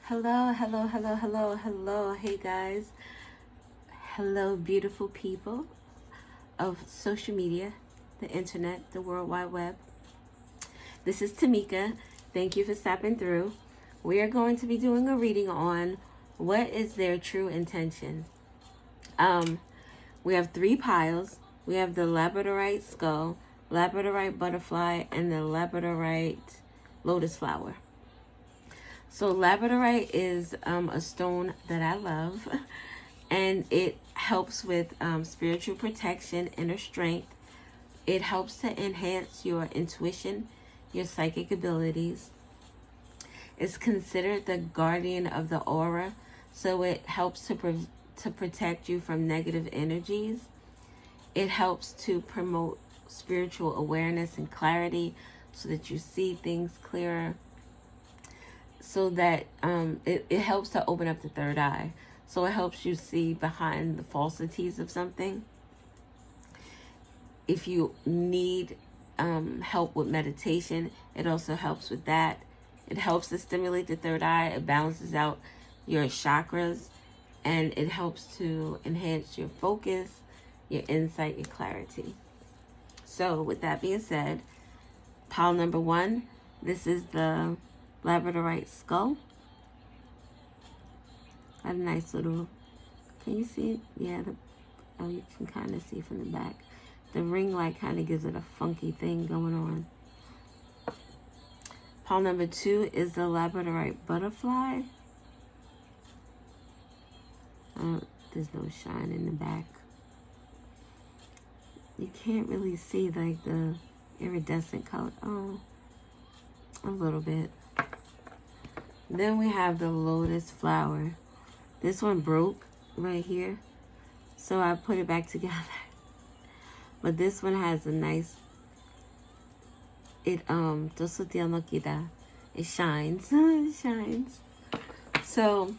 Hello, hello, hello, hello, hello. Hey guys. Hello, beautiful people of social media, the internet, the World Wide Web. This is Tamika. Thank you for stopping through. We are going to be doing a reading on what is their true intention. We have three piles. We have the labradorite skull, labradorite butterfly, and the labradorite lotus flower. So labradorite is a stone that I love, and it helps with spiritual protection, inner strength. It helps to enhance your intuition, your psychic abilities. It's considered the guardian of the aura, so it helps to protect you from negative energies. It helps to promote spiritual awareness and clarity so that you see things clearer. So that it helps to open up the third eye. So it helps you see behind the falsities of something. If you need help with meditation, it also helps with that. It helps to stimulate the third eye. It balances out your chakras. And it helps to enhance your focus, your insight, your clarity. So with that being said, pile number 1, this is the labradorite skull. Got a nice little, can you see it? Yeah, you can kind of see from the back. The ring light kind of gives it a funky thing going on. Pile number 2 is the labradorite butterfly. There's no shine in the back. You can't really see like the iridescent color. Oh, a little bit. Then we have the lotus flower. This one broke right here, so I put it back together. But this one has a nice, it shines. It shines. So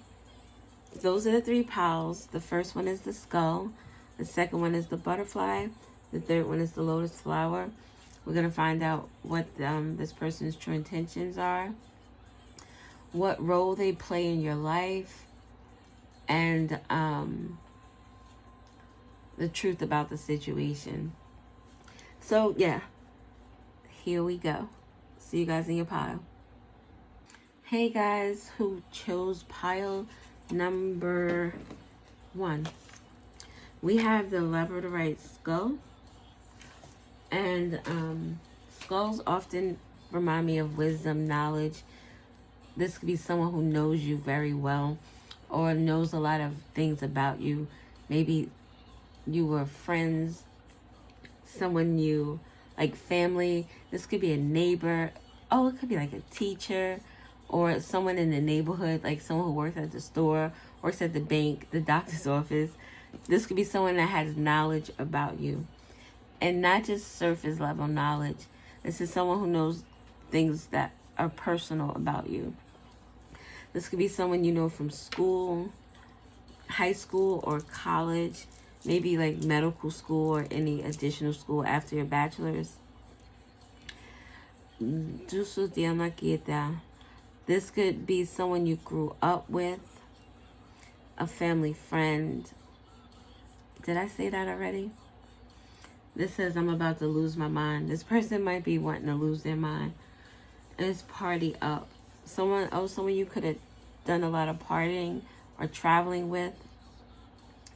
those are the three piles. The first one is the skull. The second one is the butterfly. The third one is the lotus flower. We're going to find out what this person's true intentions are, what role they play in your life, and the truth about the situation. So yeah, here we go. See you guys in your pile. Hey guys who chose pile number 1. We have the labradorite skull. And skulls often remind me of wisdom, knowledge. This could be someone who knows you very well or knows a lot of things about you. Maybe you were friends, someone you, like family. This could be a neighbor. Oh, it could be like a teacher or someone in the neighborhood, like someone who works at the store, works at the bank, the doctor's office. This could be someone that has knowledge about you. And not just surface level knowledge. This is someone who knows things that are personal about you. This could be someone you know from school, high school or college, maybe like medical school or any additional school after your bachelor's. This could be someone you grew up with, a family friend. Did I say that already? This says, I'm about to lose my mind. This person might be wanting to lose their mind. And it's party up. Someone you could have done a lot of partying or traveling with.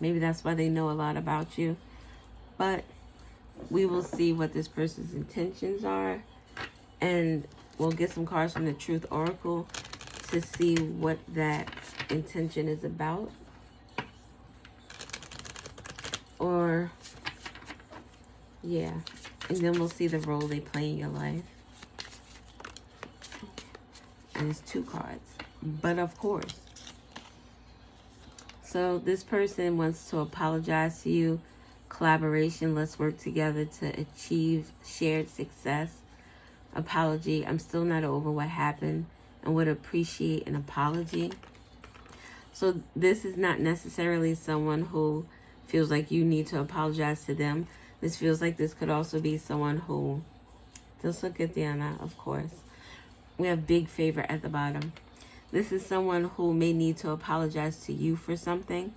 Maybe that's why they know a lot about you. But we will see what this person's intentions are. And we'll get some cards from the Truth Oracle to see what that intention is about. Or yeah, and then we'll see the role they play in your life. And it's 2 cards. But of course. So this person wants to apologize to you. Collaboration. Let's work together to achieve shared success. Apology. I'm still not over what happened and would appreciate an apology. So this is not necessarily someone who feels like you need to apologize to them. This feels like this could also be someone who, of course. We have big favor at the bottom. This is someone who may need to apologize to you for something.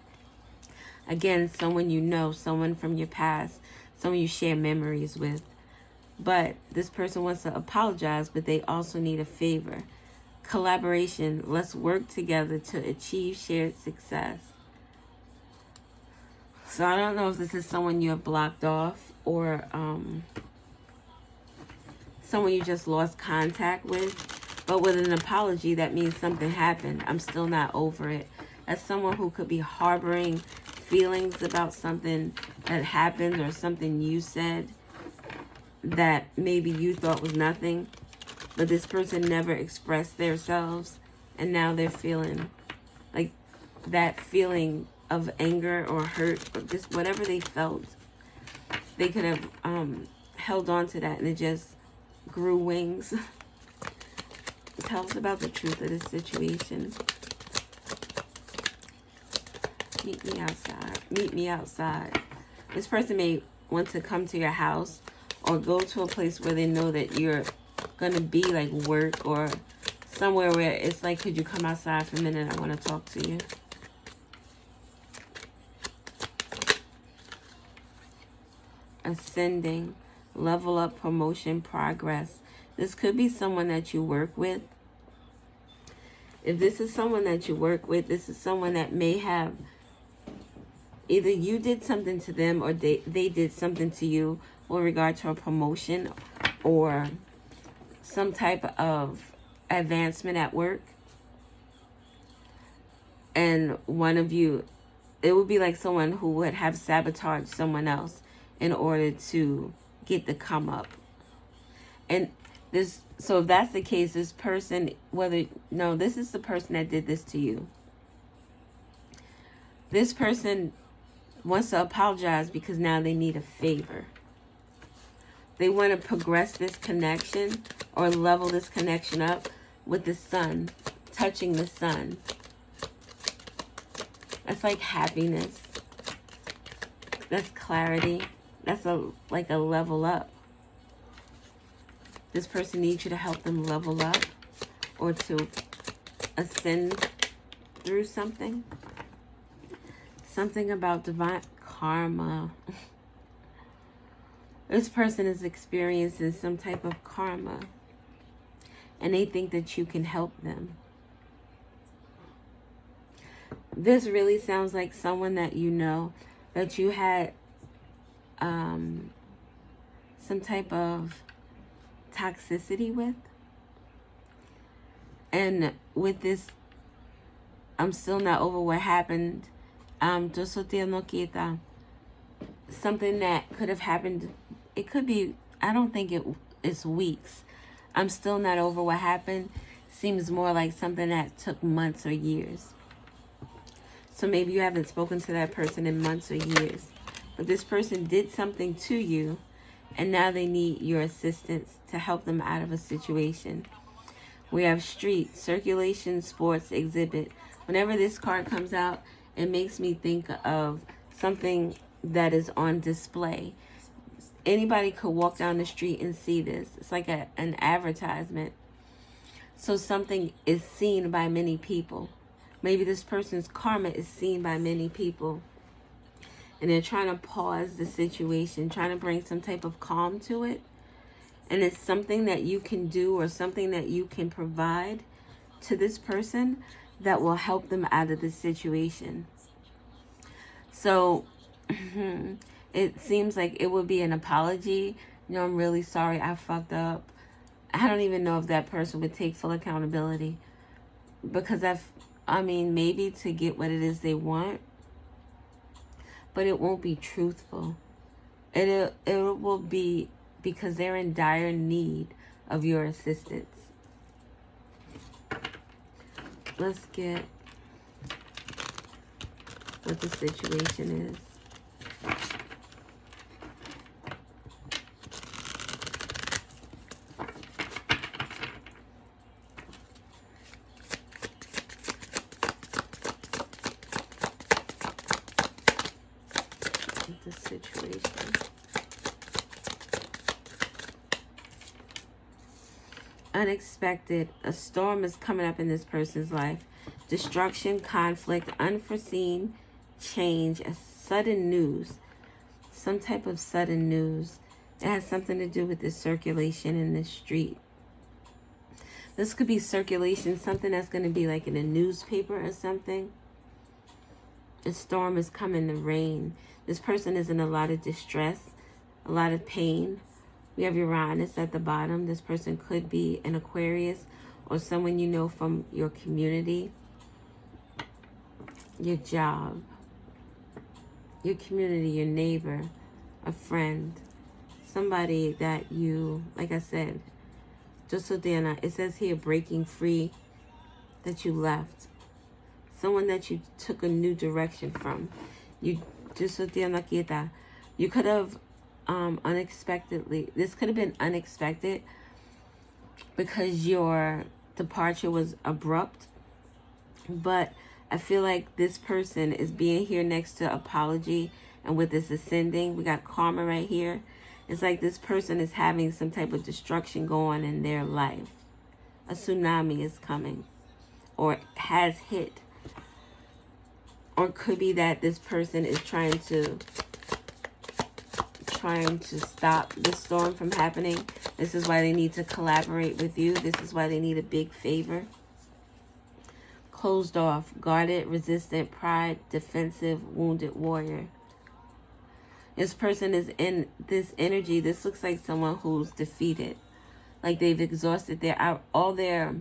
Again, someone you know, someone from your past, someone you share memories with. But this person wants to apologize, but they also need a favor. Collaboration. Let's work together to achieve shared success. So I don't know if this is someone you have blocked off or someone you just lost contact with. But with an apology, that means something happened. I'm still not over it. As someone who could be harboring feelings about something that happened or something you said that maybe you thought was nothing, but this person never expressed themselves, and now they're feeling like that feeling of anger or hurt or just whatever they felt. They could have held on to that and it just grew wings. Tell us about the truth of this situation. Meet me outside. Meet me outside. This person may want to come to your house or go to a place where they know that you're going to be, like work or somewhere where it's like, could you come outside for a minute? I want to talk to you. Ascending, level up, promotion, progress. This could be someone that you work with. If this is someone that you work with, this is someone that may have either you did something to them or they did something to you with regard to a promotion or some type of advancement at work. And one of you, it would be like someone who would have sabotaged someone else in order to get the come up. And this, so if that's the case, this person, this is the person that did this to you. This person wants to apologize because now they need a favor. They want to progress this connection or level this connection up with the sun, touching the sun. That's like happiness. That's clarity. That's like a level up. This person needs you to help them level up or to ascend through something. Something about divine karma. This person is experiencing some type of karma and they think that you can help them. This really sounds like someone that you know, that you had some type of toxicity with. And with this, I'm still not over what happened. Something that could have happened, it could be, I don't think it's weeks. I'm still not over what happened. Seems more like something that took months or years. So maybe you haven't spoken to that person in months or years. But this person did something to you, and now they need your assistance to help them out of a situation. We have street, circulation, sports, exhibit. Whenever this card comes out, it makes me think of something that is on display. Anybody could walk down the street and see this. It's like an advertisement. So something is seen by many people. Maybe this person's karma is seen by many people. And they're trying to pause the situation, trying to bring some type of calm to it. And it's something that you can do or something that you can provide to this person that will help them out of this situation. So it seems like it would be an apology. I'm really sorry, I fucked up. I don't even know if that person would take full accountability. Because maybe to get what it is they want, but it won't be truthful. It will be because they're in dire need of your assistance. Let's get what the situation is. The situation. unexpected. A storm is coming up in this person's life. Destruction, conflict, unforeseen change, a sudden news. Some type of sudden news. It has something to do with the circulation in the street. This could be circulation, something that's going to be like in a newspaper or something. A storm is coming, the rain. This person is in a lot of distress, a lot of pain. We have Uranus at the bottom. This person could be an Aquarius or someone you know from your community, your job, your community, your neighbor, a friend, somebody that you, like I said, it says here breaking free, that you left. Someone that you took a new direction from. You could have unexpectedly, this could have been unexpected because your departure was abrupt. But I feel like this person is being here next to apology, and with this ascending, we got karma right here. It's like this person is having some type of destruction going in their life. A tsunami is coming or has hit. Or it could be that this person is trying to stop the storm from happening. This is why they need to collaborate with you. This is why they need a big favor. Closed off, guarded, resistant, pride, defensive, wounded warrior. This person is in this energy. This looks like someone who's defeated. Like they've exhausted all their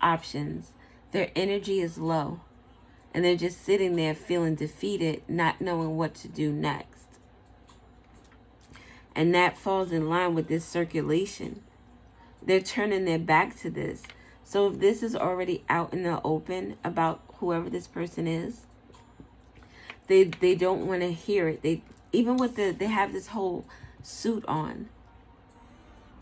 options. Their energy is low. And they're just sitting there feeling defeated, not knowing what to do next. And that falls in line with this circulation. They're turning their back to this. So if this is already out in the open about whoever this person is, they don't want to hear it. They have this whole suit on.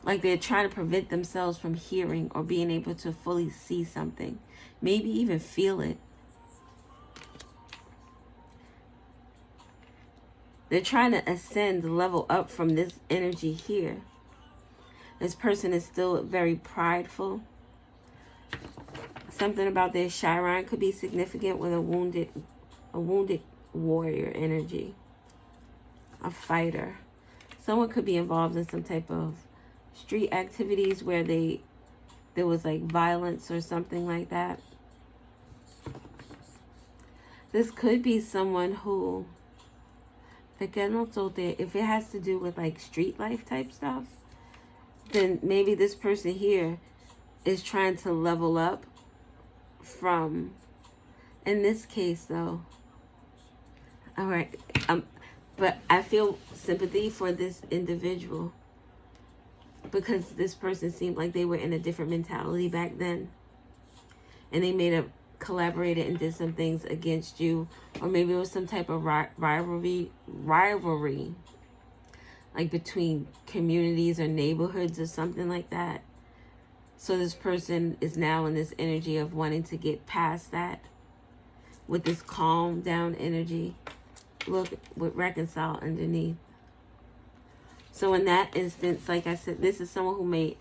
Like they're trying to prevent themselves from hearing or being able to fully see something. Maybe even feel it. They're trying to ascend, level up from this energy here. This person is still very prideful. Something about their Chiron could be significant with a wounded warrior energy. A fighter. Someone could be involved in some type of street activities where there was like violence or something like that. This could be someone who, if it has to do with like street life type stuff, then maybe this person here is trying to level up from, in this case though, all right, but I feel sympathy for this individual because this person seemed like they were in a different mentality back then, and they collaborated and did some things against you, or maybe it was some type of rivalry like between communities or neighborhoods or something like that. So this person is now in this energy of wanting to get past that with this calm down energy. Look, with reconcile underneath. So in that instance, like I said, this is someone who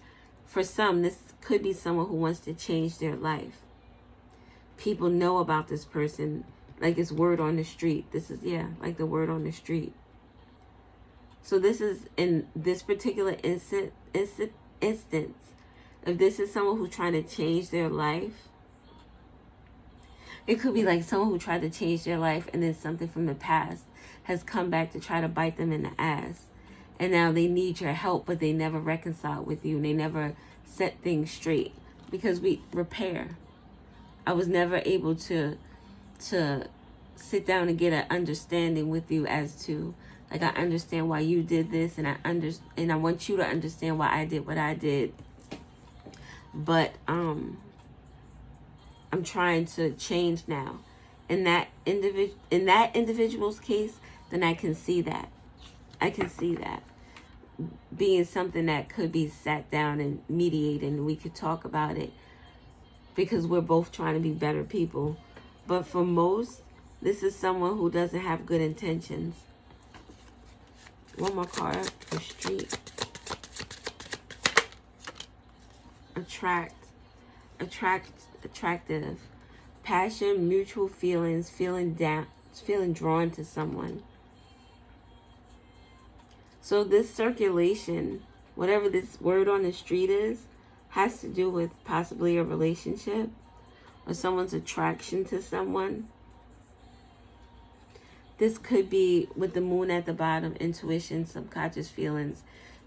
for some, this could be someone who wants to change their life. People know about this person, like it's word on the street. This is, like the word on the street. So this is, in this particular instance, if this is someone who's trying to change their life, it could be like someone who tried to change their life and then something from the past has come back to try to bite them in the ass. And now they need your help, but they never reconcile with you. And they never set things straight because we repair. I was never able to sit down and get an understanding with you as to, like, I understand why you did this, and I want you to understand why I did what I did. But I'm trying to change now. In that individual's case, then I can see that. I can see that being something that could be sat down and mediated, and we could talk about it because we're both trying to be better people. But for most, this is someone who doesn't have good intentions. One more card for street. attractive, passion, mutual feelings, feeling drawn to someone. So this circulation, whatever this word on the street is, has to do with possibly a relationship or someone's attraction to someone. This could be with the moon at the bottom, intuition, subconscious feelings,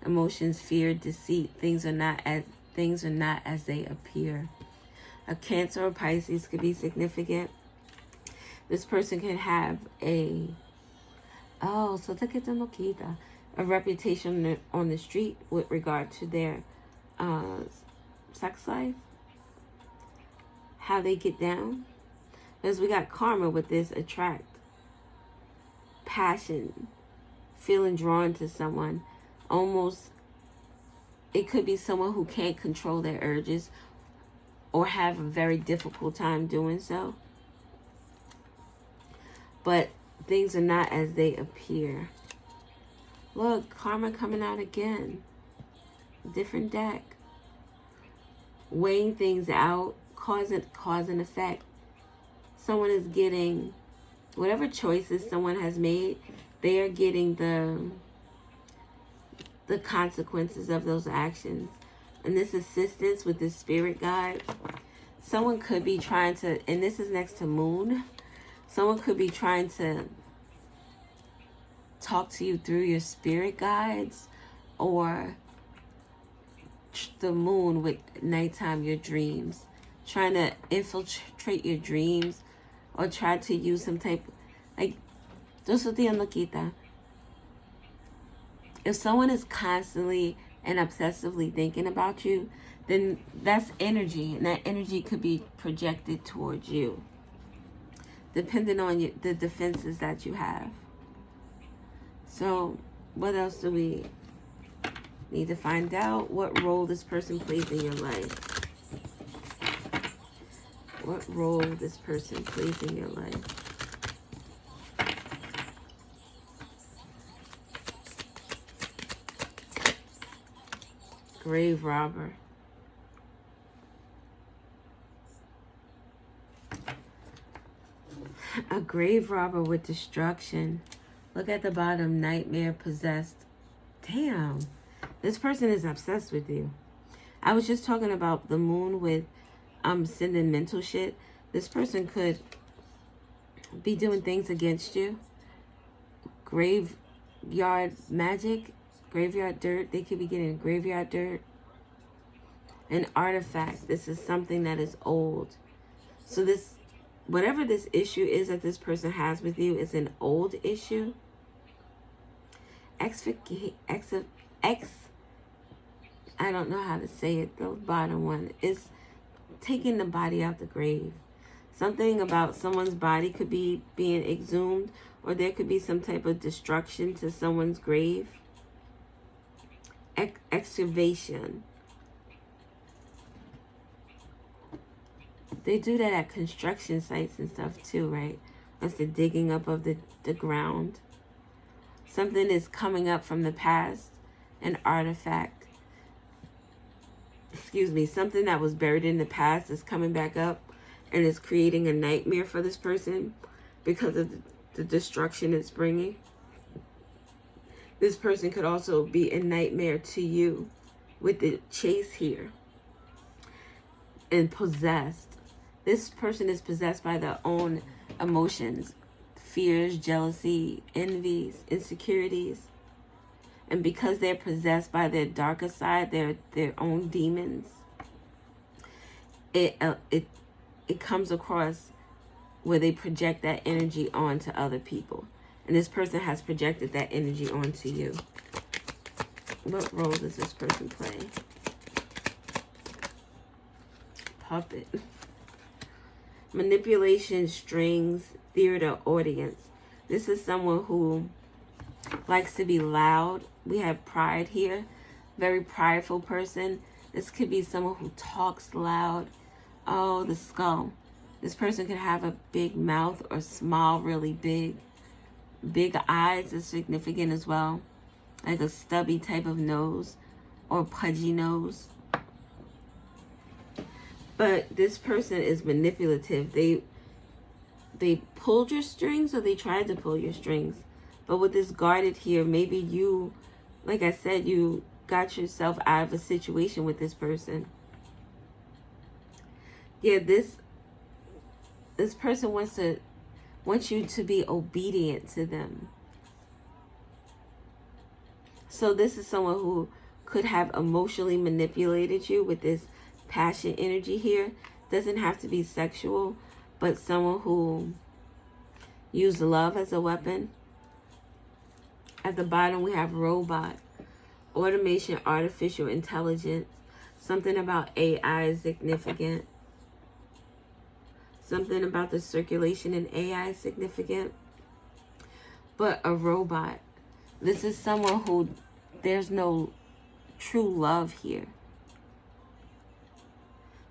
emotions, fear, deceit. Things are not as they appear. A Cancer or Pisces could be significant. This person can have a reputation on the street with regard to their sex life, how they get down. Because we got karma with this attract, passion, feeling drawn to someone. Almost, it could be someone who can't control their urges or have a very difficult time doing so. But things are not as they appear. Look, karma coming out again. Different deck. Weighing things out, cause and effect. Someone is getting, whatever choices someone has made, they are getting the consequences of those actions. And this assistance with the spirit guide, someone could be trying to, and this is next to moon, someone could be trying to talk to you through your spirit guides, or the moon with nighttime, your dreams, trying to infiltrate your dreams, or try to use some type, like, if someone is constantly and obsessively thinking about you, then that's energy, and that energy could be projected towards you, depending on the defenses that you have. So what else do we need to find out? What role this person plays in your life. What role this person plays in your life. Grave robber. A grave robber with destruction. Look at the bottom, nightmare, possessed. Damn, this person is obsessed with you. I was just talking about the moon with sending mental shit. This person could be doing things against you. Graveyard magic, graveyard dirt. They could be getting graveyard dirt. An artifact. This is something that is old. So this, whatever this issue is that this person has with you, is an old issue. I don't know how to say it. The bottom one is taking the body out the grave. Something about someone's body could be being exhumed, or there could be some type of destruction to someone's grave. Excavation. They do that at construction sites and stuff too, right? That's the digging up of the ground. Something is coming up from the past, an artifact. Something that was buried in the past is coming back up and is creating a nightmare for this person because of the destruction it's bringing. This person could also be a nightmare to you with the chase here. And possessed. This person is possessed by their own emotions, fears, jealousy, envies, insecurities. And because they're possessed by their darker side, their own demons, it comes across where they project that energy onto other people. And this person has projected that energy onto you. What role does this person play? Puppet. Manipulation, strings, theater, audience. This is someone who likes to be loud. We have pride here. Very prideful person. This could be someone who talks loud. Oh, the skull. This person could have a big mouth or smile really big. Big eyes is significant as well. Like a stubby type of nose or pudgy nose. But this person is manipulative. They pulled your strings, or they tried to pull your strings. But with this guarded here, maybe you, like I said, you got yourself out of a situation with this person. Yeah, this person wants you to be obedient to them. So this is someone who could have emotionally manipulated you with this passion energy here. Doesn't have to be sexual, but someone who used love as a weapon. At the bottom we have robot, automation, artificial intelligence. Something about AI is significant. Something about the circulation in AI is significant. But a robot. This is someone who, there's no true love here.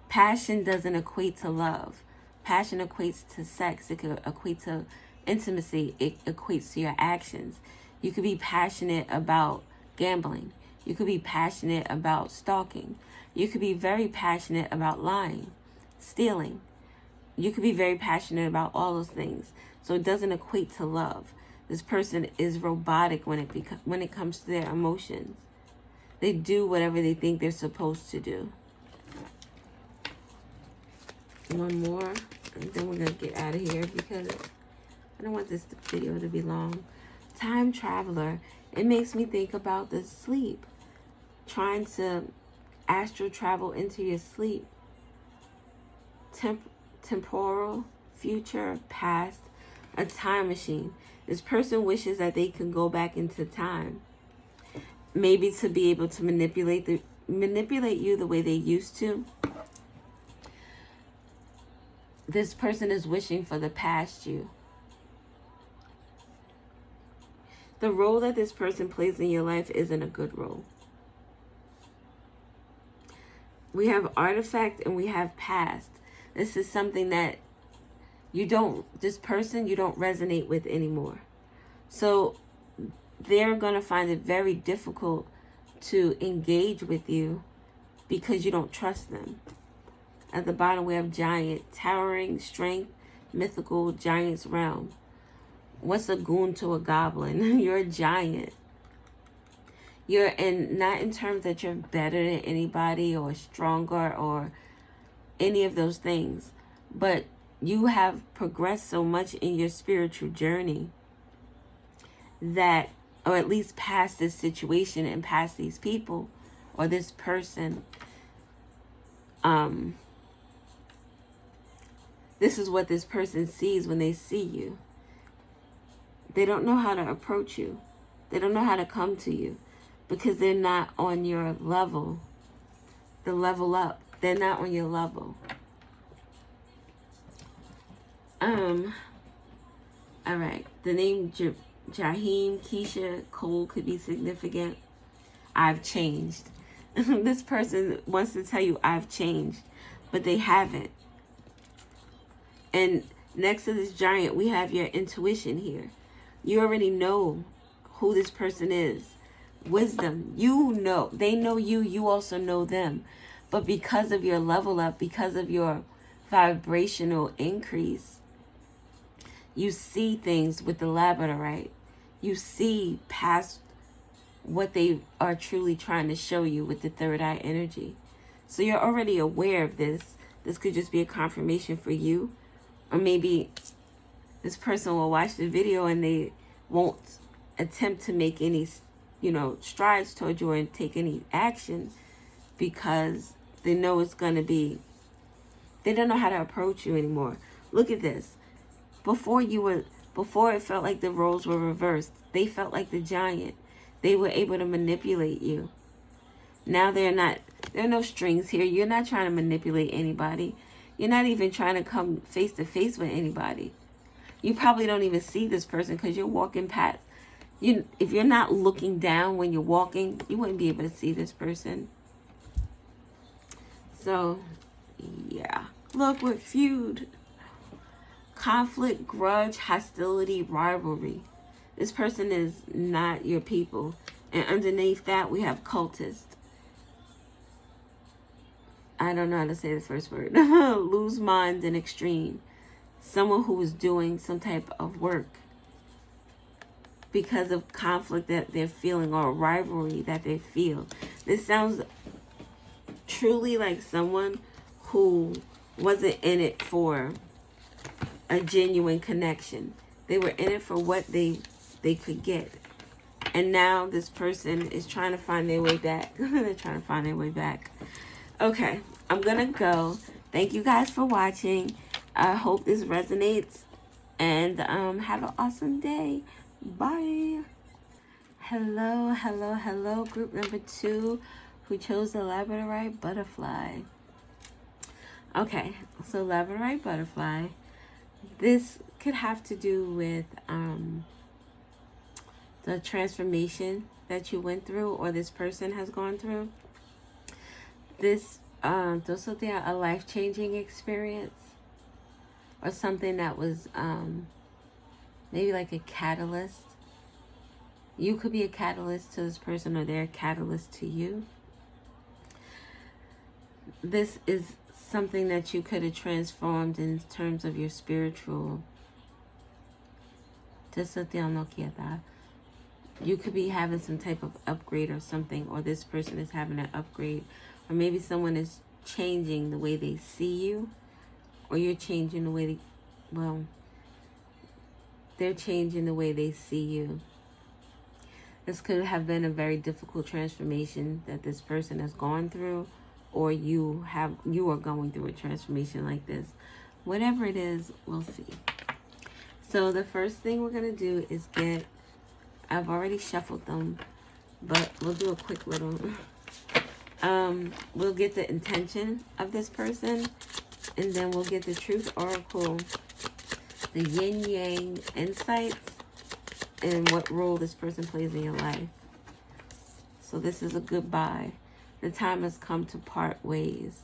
Passion doesn't equate to love. Passion equates to sex. It could equate to intimacy. It equates to your actions. You could be passionate about gambling. You could be passionate about stalking. You could be very passionate about lying, stealing. You could be very passionate about all those things. So it doesn't equate to love. This person is robotic when it comes to their emotions. They do whatever they think they're supposed to do. One more, and then we're going to get out of here because I don't want this video to be long. Time traveler. It makes me think about the sleep. Trying to astral travel into your sleep. Temporal, future, past, a time machine. This person wishes that they can go back into time. Maybe to be able to manipulate you the way they used to. This person is wishing for the past you. The role that this person plays in your life isn't a good role. We have artifact and we have past. This is something that this person you don't resonate with anymore. So they're going to find it very difficult to engage with you because you don't trust them. At the bottom we have giant, towering strength, mythical, giant's realm. What's a goon to a goblin? You're a giant. You're not in terms that you're better than anybody or stronger or any of those things, but you have progressed so much in your spiritual journey that, or at least past this situation and past these people or this person, this is what this person sees when they see you. They don't know how to approach you. They don't know how to come to you because they're not on your level. The level up. They're not on your level. All right. The name Jaheim, Keisha, Cole could be significant. I've changed. This person wants to tell you I've changed, but they haven't. And next to this giant, we have your intuition here. You already know who this person is. Wisdom. You know. They know you. You also know them. But because of your level up, because of your vibrational increase, you see things with the labradorite. You see past what they are truly trying to show you with the third eye energy. So you're already aware of this. This could just be a confirmation for you. Or maybe this person will watch the video and they won't attempt to make any, strides toward you or take any action because they know it's going to be, they don't know how to approach you anymore. Look at this. Before it felt like the roles were reversed. They felt like the giant. They were able to manipulate you. Now there are no strings here. You're not trying to manipulate anybody. You're not even trying to come face to face with anybody. You probably don't even see this person because you're walking past. If you're not looking down when you're walking, you wouldn't be able to see this person. So, yeah. Look, we're feud. Conflict, grudge, hostility, rivalry. This person is not your people. And underneath that, we have cultist. I don't know how to say the first word. Lose mind in extreme. Someone who is doing some type of work because of conflict that they're feeling or rivalry that they feel. This sounds truly like someone who wasn't in it for a genuine connection. They were in it for what they could get. And now this person is trying to find their way back. They're trying to find their way back. Okay, I'm going to go. Thank you guys for watching. I hope this resonates. And have an awesome day. Bye. Hello, hello, hello. Group number 2 who chose the labradorite butterfly. Okay, so labradorite butterfly. This could have to do with the transformation that you went through or this person has gone through. This a life-changing experience or something that was maybe like a catalyst. You could be a catalyst to this person or they're a catalyst to you. This is something that you could have transformed in terms of your spiritual. You could be having some type of upgrade or something, or this person is having an upgrade, or maybe someone is changing the way they see you, or you're changing the way they're changing the way they see you. This could have been a very difficult transformation that this person has gone through, or you are going through a transformation like this. Whatever it is, we'll see. So the first thing we're going to do is I've already shuffled them, but we'll do a quick little, we'll get the intention of this person, and then we'll get the truth oracle, the yin-yang insights, and what role this person plays in your life. So this is a goodbye. The time has come to part ways.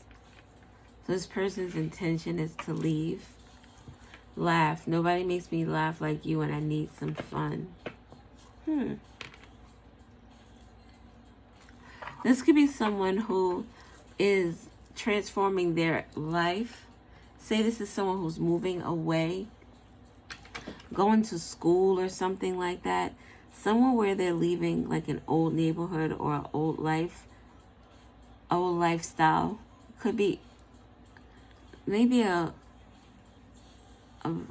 So this person's intention is to leave. Laugh. Nobody makes me laugh like you, and I need some fun. This could be someone who is transforming their life. Say this is someone who's moving away, going to school or something like that. Somewhere where they're leaving like an old neighborhood or an old lifestyle. Could be maybe a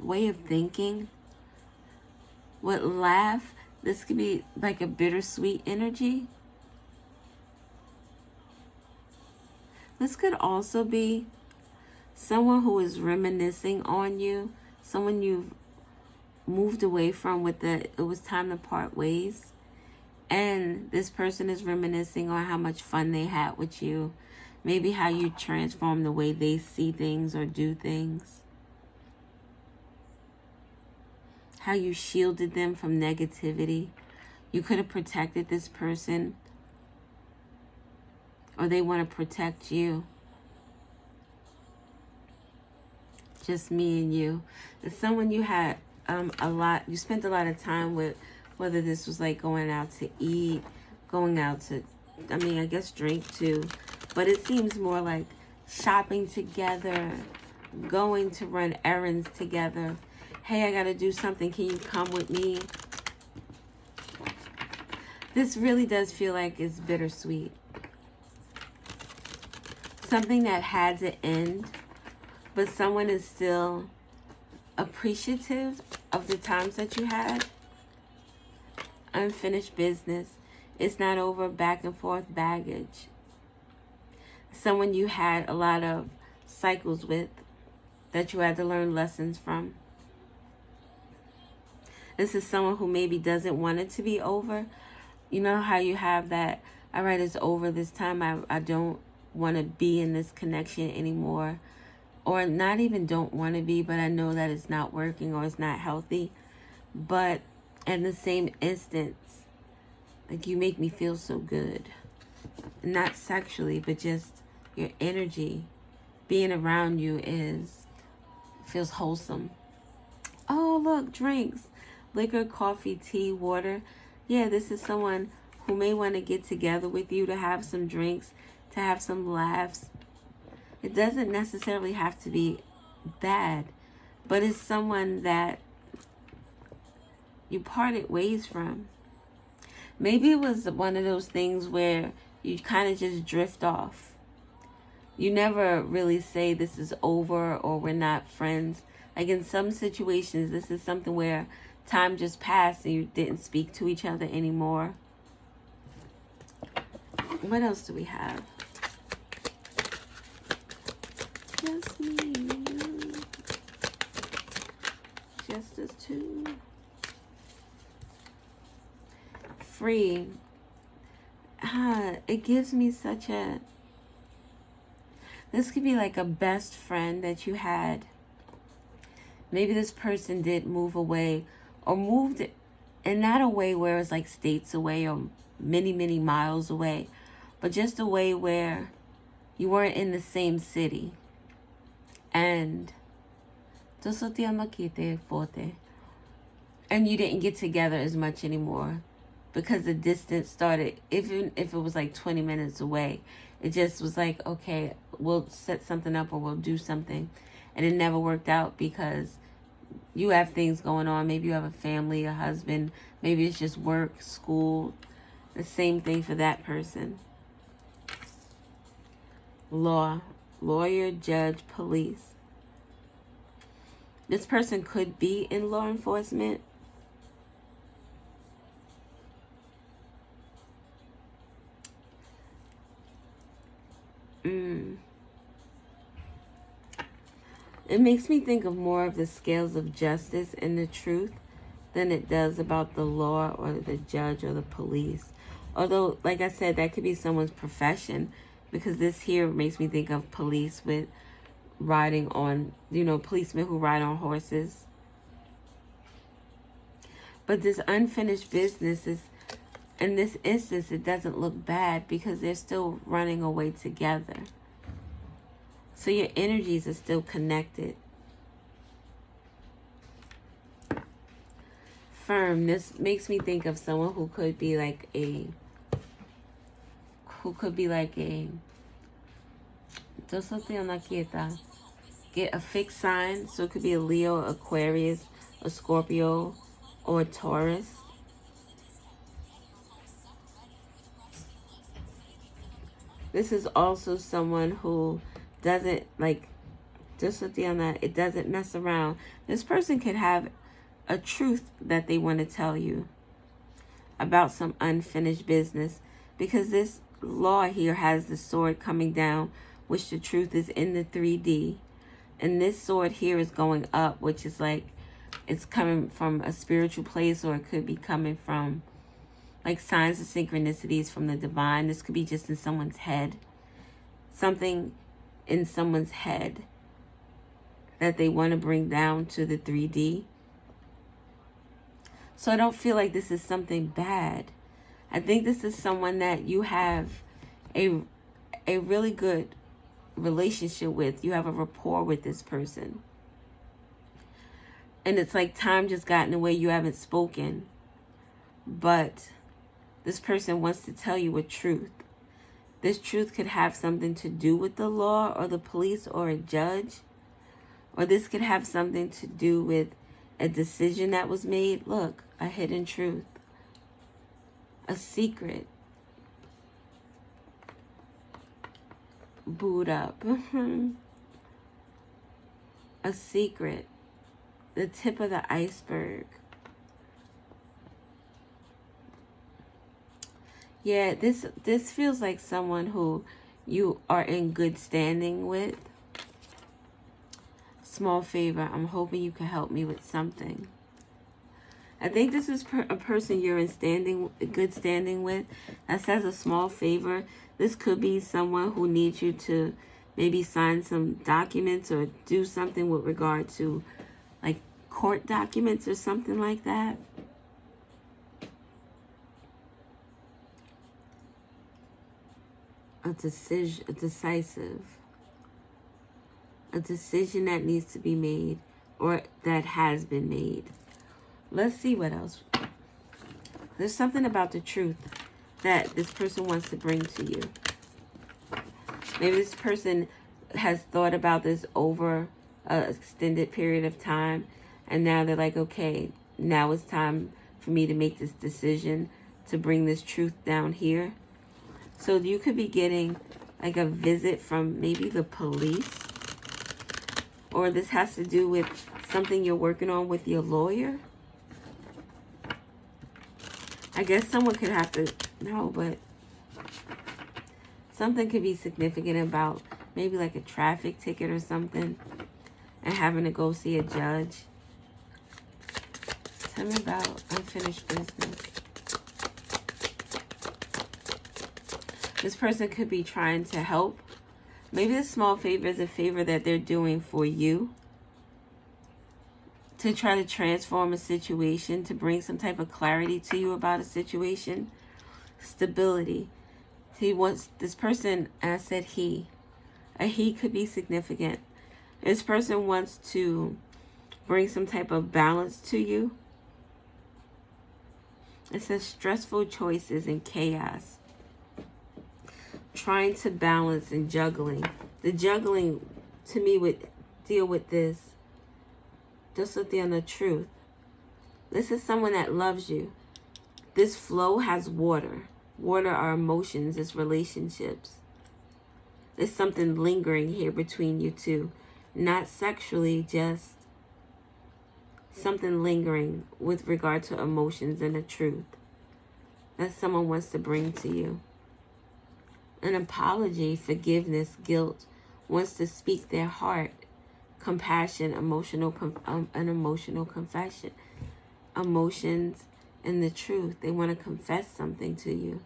way of thinking. With laugh, this could be like a bittersweet energy. This could also be someone who is reminiscing on you, someone you've moved away from it was time to part ways. And this person is reminiscing on how much fun they had with you. Maybe how you transform the way they see things or do things. How you shielded them from negativity. You could have protected this person, or they want to protect you. Just me and you. It's someone you had you spent a lot of time with, whether this was like going out to eat, going out to, I guess drink too, but it seems more like shopping together, going to run errands together. Hey, I got to do something. Can you come with me? This really does feel like it's bittersweet. Something that had to end, but someone is still appreciative of the times that you had. Unfinished business. It's not over. Back and forth baggage. Someone you had a lot of cycles with that you had to learn lessons from. This is someone who maybe doesn't want it to be over. You know how you have that, all right, it's over this time. I don't want to be in this connection anymore. Or not even don't want to be, but I know that it's not working or it's not healthy. But in the same instance, like you make me feel so good. Not sexually, but just your energy. Being around you feels wholesome. Oh, look, drinks. Liquor, coffee, tea, water. Yeah, this is someone who may want to get together with you to have some drinks, to have some laughs. It doesn't necessarily have to be bad, but it's someone that you parted ways from. Maybe it was one of those things where you kind of just drift off. You never really say this is over or we're not friends. Like in some situations, this is something where time just passed and you didn't speak to each other anymore. What else do we have? Just me and you. Just us two. Free. It gives me such a... This could be like a best friend that you had. Maybe this person did move away or moved in not a way where it's like states away or many, many miles away, but just a way where you weren't in the same city. And you didn't get together as much anymore because the distance started, even if it was like 20 minutes away, it just was like, okay, we'll set something up or we'll do something. And it never worked out because you have things going on. Maybe you have a family, a husband. Maybe it's just work, school. The same thing for that person. Law. Lawyer, judge, police. This person could be in law enforcement. It makes me think of more of the scales of justice and the truth than it does about the law or the judge or the police. Although, like I said, that could be someone's profession, because this here makes me think of police with riding on, policemen who ride on horses. But this unfinished business is, in this instance, it doesn't look bad because they're still running away together. So your energies are still connected. Firm. This makes me think of someone who could be like a get a fixed sign. So it could be a Leo, Aquarius, a Scorpio, or a Taurus. This is also someone who doesn't it doesn't mess around. This person could have a truth that they want to tell you about some unfinished business, because this law here has the sword coming down, which the truth is in the 3D, and this sword here is going up, which is like it's coming from a spiritual place, or it could be coming from like signs of synchronicities from the divine. This could be just in someone's head, something in someone's head that they want to bring down to the 3D. So I don't feel like this is something bad. I think this is someone that you have a really good relationship with. You have a rapport with this person. And it's like time just got in the way. You haven't spoken. But this person wants to tell you a truth. This truth could have something to do with the law or the police or a judge. Or this could have something to do with a decision that was made. Look, a hidden truth. A secret. Booed up. A secret. The tip of the iceberg. Yeah, this feels like someone who you are in good standing with. Small favor. I'm hoping you can help me with something. I think this is a person you're in good standing with. That says a small favor. This could be someone who needs you to maybe sign some documents or do something with regard to like court documents or something like that. A decisive. A decision that needs to be made or that has been made. Let's see what else. There's something about the truth that this person wants to bring to you. Maybe this person has thought about this over an extended period of time, and now they're like, okay, now it's time for me to make this decision to bring this truth down here. So you could be getting like a visit from maybe the police, or this has to do with something you're working on with your lawyer. I guess someone could have to know, but something could be significant about maybe like a traffic ticket or something and having to go see a judge. Tell me about unfinished business. This person could be trying to help. Maybe this small favor is a favor that they're doing for you to try to transform a situation, to bring some type of clarity to you about a situation. Stability. He wants, this person, and I said he, a he could be significant. This person wants to bring some type of balance to you. It says stressful choices and chaos. Trying to balance and juggling. The juggling, to me, would deal with this. Just with the truth. This is someone that loves you. This flow has water. Water are emotions. It's relationships. There's something lingering here between you two. Not sexually, just something lingering with regard to emotions and the truth that someone wants to bring to you. An apology, forgiveness, guilt, wants to speak their heart, compassion, an emotional confession, emotions, and the truth. They want to confess something to you.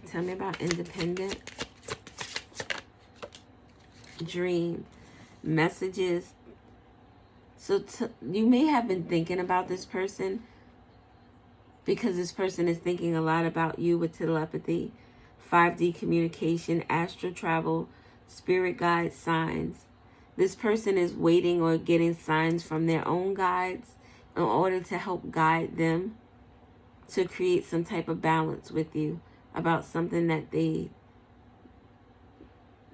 Tell me about independent. Dream. Messages. So you may have been thinking about this person because this person is thinking a lot about you with telepathy, 5D communication, astral travel, spirit guides, signs. This person is waiting or getting signs from their own guides in order to help guide them to create some type of balance with you about something that they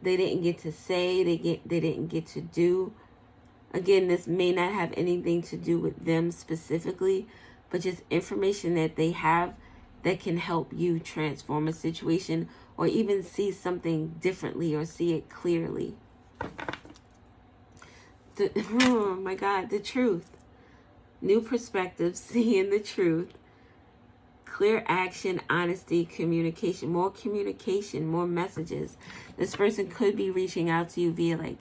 didn't get to say, they didn't get to do. Again, this may not have anything to do with them specifically, but just information that they have that can help you transform a situation or even see something differently or see it clearly. Oh my God, the truth. New perspectives, seeing the truth. Clear action, honesty, communication, more messages. This person could be reaching out to you via like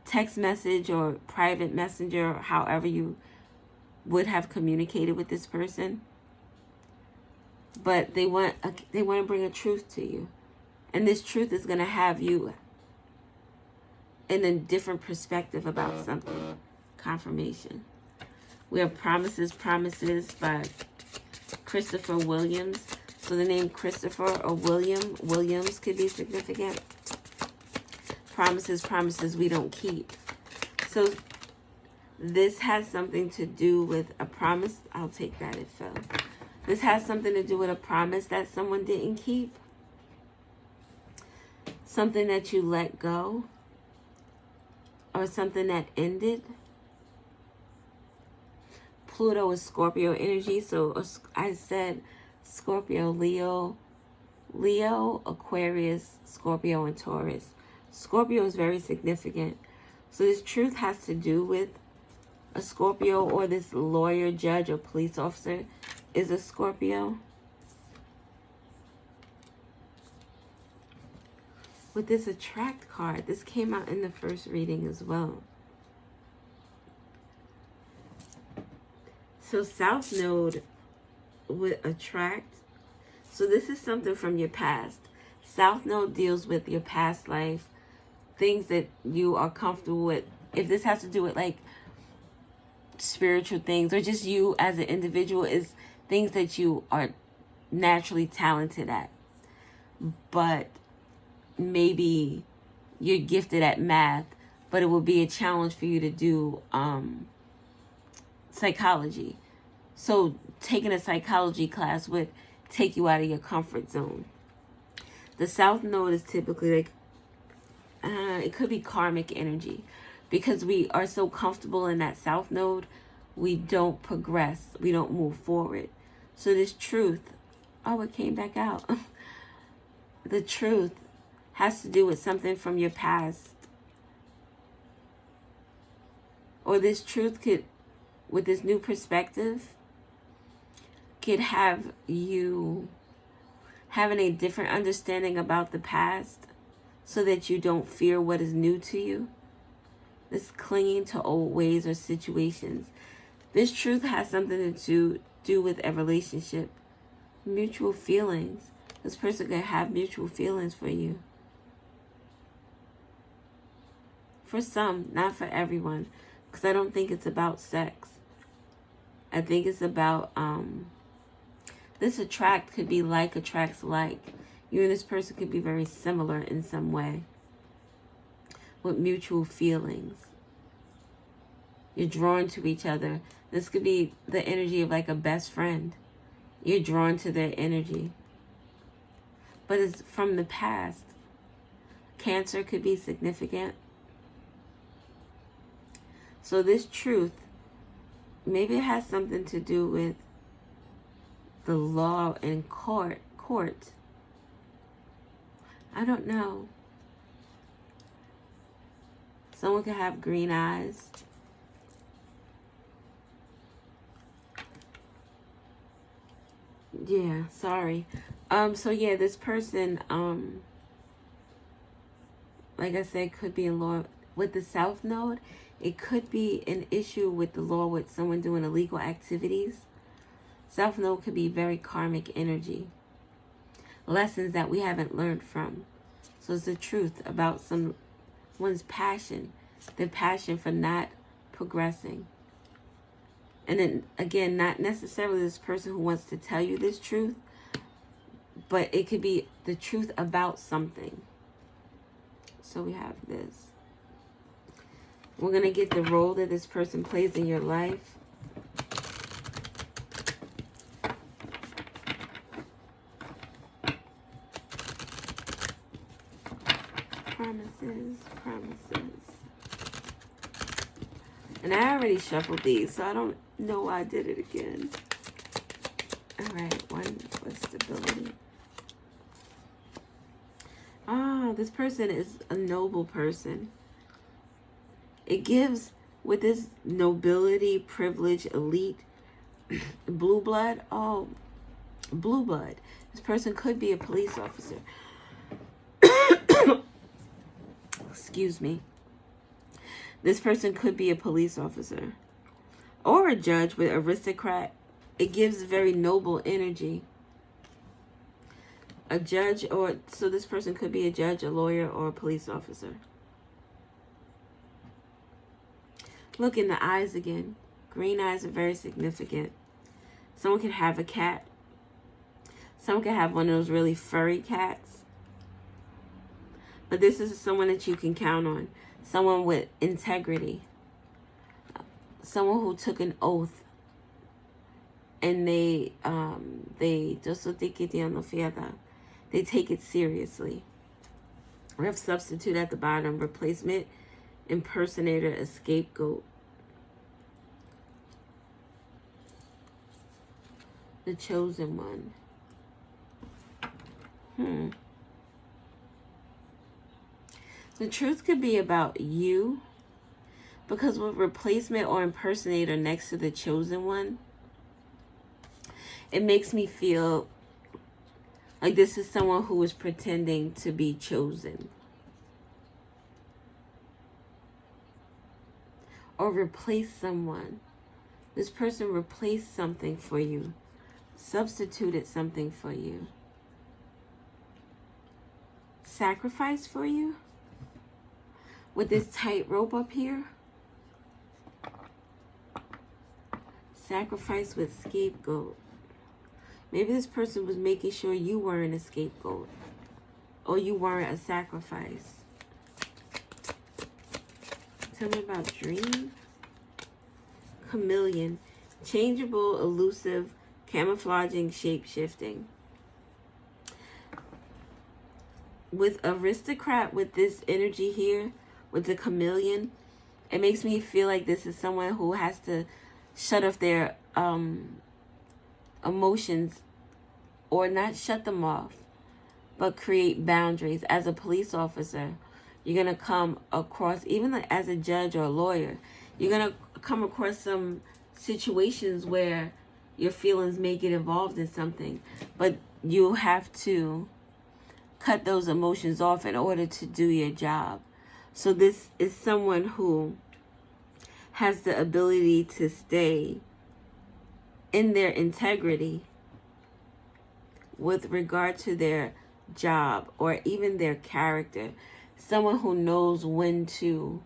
text message or private messenger, or however you would have communicated with this person. But they want to bring a truth to you. And this truth is going to have you in a different perspective about something. Confirmation. We have Promises by Christopher Williams. So the name Christopher or Williams could be significant. Promises we don't keep. So this has something to do with a promise. I'll take that, it fell. This has something to do with a promise that someone didn't keep. Something that you let go. Or something that ended. Pluto is Scorpio energy. So I said Scorpio, Leo, Aquarius, Scorpio, and Taurus. Scorpio is very significant. So this truth has to do with a Scorpio, or this lawyer, judge, or police officer is a Scorpio. With this attract card, this came out in the first reading as well. So South Node with attract. So this is something from your past. South Node deals with your past life, things that you are comfortable with. If this has to do with like spiritual things or just you as an individual, is things that you are naturally talented at. But maybe you're gifted at math, but it will be a challenge for you to do psychology. So taking a psychology class would take you out of your comfort zone. The South Node is typically like, it could be karmic energy. Because we are so comfortable in that South Node, we don't progress. We don't move forward. So this truth, oh, it came back out. The truth has to do with something from your past. Or this truth could, with this new perspective, could have you having a different understanding about the past so that you don't fear what is new to you. This clinging to old ways or situations. This truth has something to do with a relationship. Mutual feelings. This person could have mutual feelings for you. For some, not for everyone. Because I don't think it's about sex. I think it's about, this attract could be like attracts like. You and this person could be very similar in some way. With mutual feelings. You're drawn to each other. This could be the energy of like a best friend. You're drawn to their energy. But it's from the past. Cancer could be significant. So this truth, maybe it has something to do with the law and court. I don't know. Someone could have green eyes. Yeah, sorry. So yeah, this person, like I said, could be in law with the South Node. It could be an issue with the law with someone doing illegal activities. South Node could be very karmic energy. Lessons that we haven't learned from. So it's the truth about someone's passion. Their passion for not progressing. And then, again, not necessarily this person who wants to tell you this truth, but it could be the truth about something. So we have this. We're going to get the role that this person plays in your life. Promises. And I already shuffled these, so I don't know why I did it again. Alright, one for stability. Oh, this person is a noble person. It gives, with this nobility, privilege, elite, blue blood. Oh, blue blood. This person could be a police officer. Excuse me. This person could be a police officer or a judge with aristocrat. It gives very noble energy. A judge, or so this person could be a judge, a lawyer, or a police officer. Look in the eyes again. Green eyes are very significant. Someone could have a cat. Someone could have one of those really furry cats. But this is someone that you can count on. Someone with integrity. Someone who took an oath. And they take it seriously. We have substitute at the bottom. Replacement, impersonator, a scapegoat. The chosen one. The truth could be about you, because with replacement or impersonator next to the chosen one, it makes me feel like this is someone who is pretending to be chosen. Or replace someone. This person replaced something for you. Substituted something for you. Sacrifice for you. With this tightrope up here. Sacrifice with scapegoat. Maybe this person was making sure you weren't a scapegoat. Or you weren't a sacrifice. Tell me about dream. Chameleon. Changeable, elusive, camouflaging, shape-shifting. with aristocrat, with this energy here, with the chameleon, it makes me feel like this is someone who has to shut off their emotions, or not shut them off, but create boundaries. As a police officer, you're going to come across, even as a judge or a lawyer, you're going to come across some situations where your feelings may get involved in something, but you have to cut those emotions off in order to do your job. So this is someone who has the ability to stay in their integrity with regard to their job or even their character. Someone who knows when to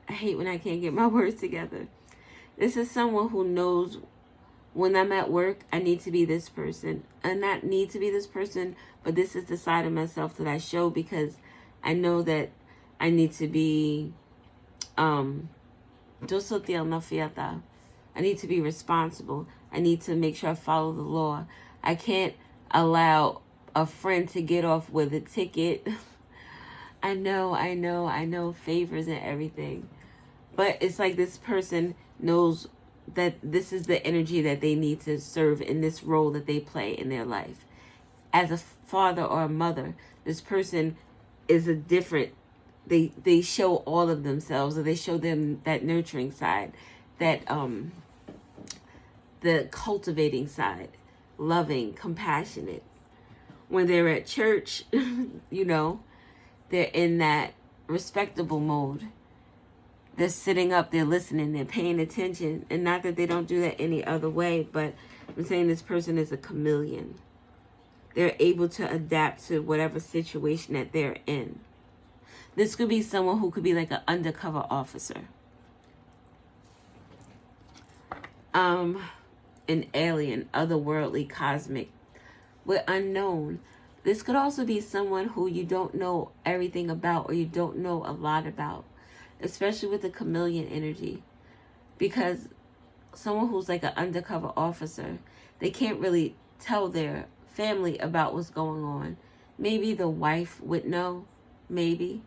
I hate when I can't get my words together. This is someone who knows when I'm at work, I need to be this person. And not need to be this person, but this is the side of myself that I show, because I know that I need to be I need to be responsible. I need to make sure I follow the law. I can't allow a friend to get off with a ticket. I know, favors and everything. But it's like this person knows that this is the energy that they need to serve in this role that they play in their life. As a father or a mother, this person is a different, they show all of themselves, or they show them that nurturing side, that the cultivating side, loving, compassionate. When they're at church, you know, they're in that respectable mode. They're sitting up, they're listening, they're paying attention. And not that they don't do that any other way, but I'm saying this person is a chameleon. They're able to adapt to whatever situation that they're in. This could be someone who could be like an undercover officer. An alien, otherworldly, cosmic, with unknown. This could also be someone who you don't know everything about, or you don't know a lot about, especially with the chameleon energy, because someone who's like an undercover officer, they can't really tell their family about what's going on. Maybe the wife would know, maybe,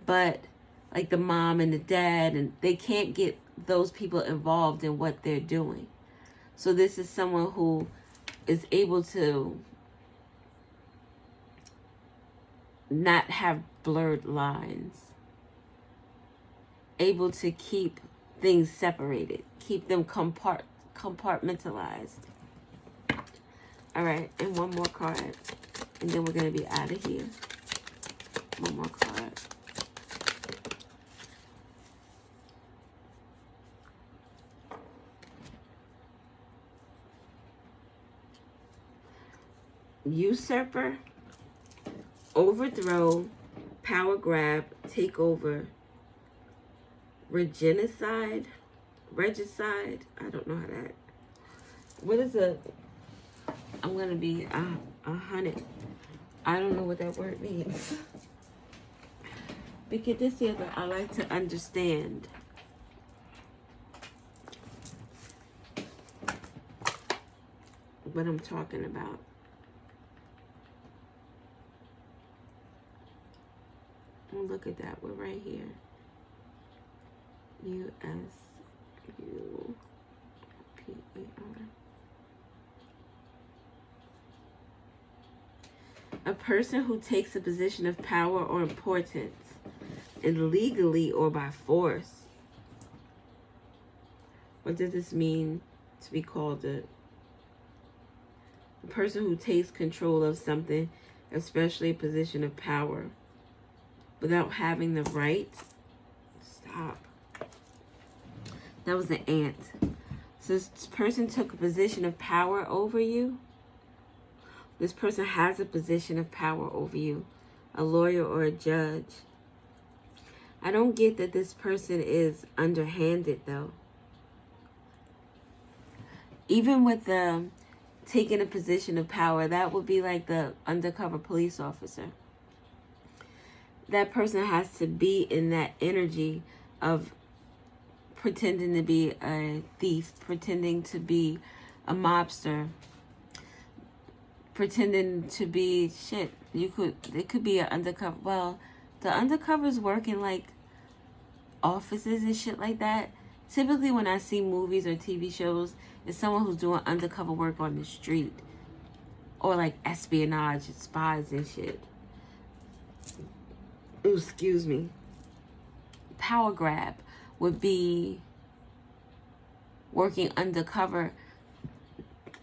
but like the mom and the dad, and they can't get those people involved in what they're doing. So this is someone who is able to not have blurred lines, able to keep things separated, keep them compartmentalized. All right, and one more card, and then we're going to be out of here. One more card. Usurper, overthrow, power grab, take over, regicide, I don't know how that, what is I'm going to be 100. I don't know what that word means. Because this here, I like to understand. What I'm talking about. Look at that. We're right here. USUPER. A person who takes a position of power or importance, illegally or by force. What does this mean to be called a person who takes control of something, especially a position of power, without having the right? Stop. That was an ant. So this person took a position of power over you. This person has a position of power over you, a lawyer or a judge. I don't get that this person is underhanded, though. Even with the taking a position of power, that would be like the undercover police officer. That person has to be in that energy of pretending to be a thief, pretending to be a mobster, pretending to be shit. It could be an undercover. Well, the undercovers work in like offices and shit like that. Typically when I see movies or TV shows, it's someone who's doing undercover work on the street. Or like espionage and spies and shit. Ooh, excuse me. Power grab would be working undercover.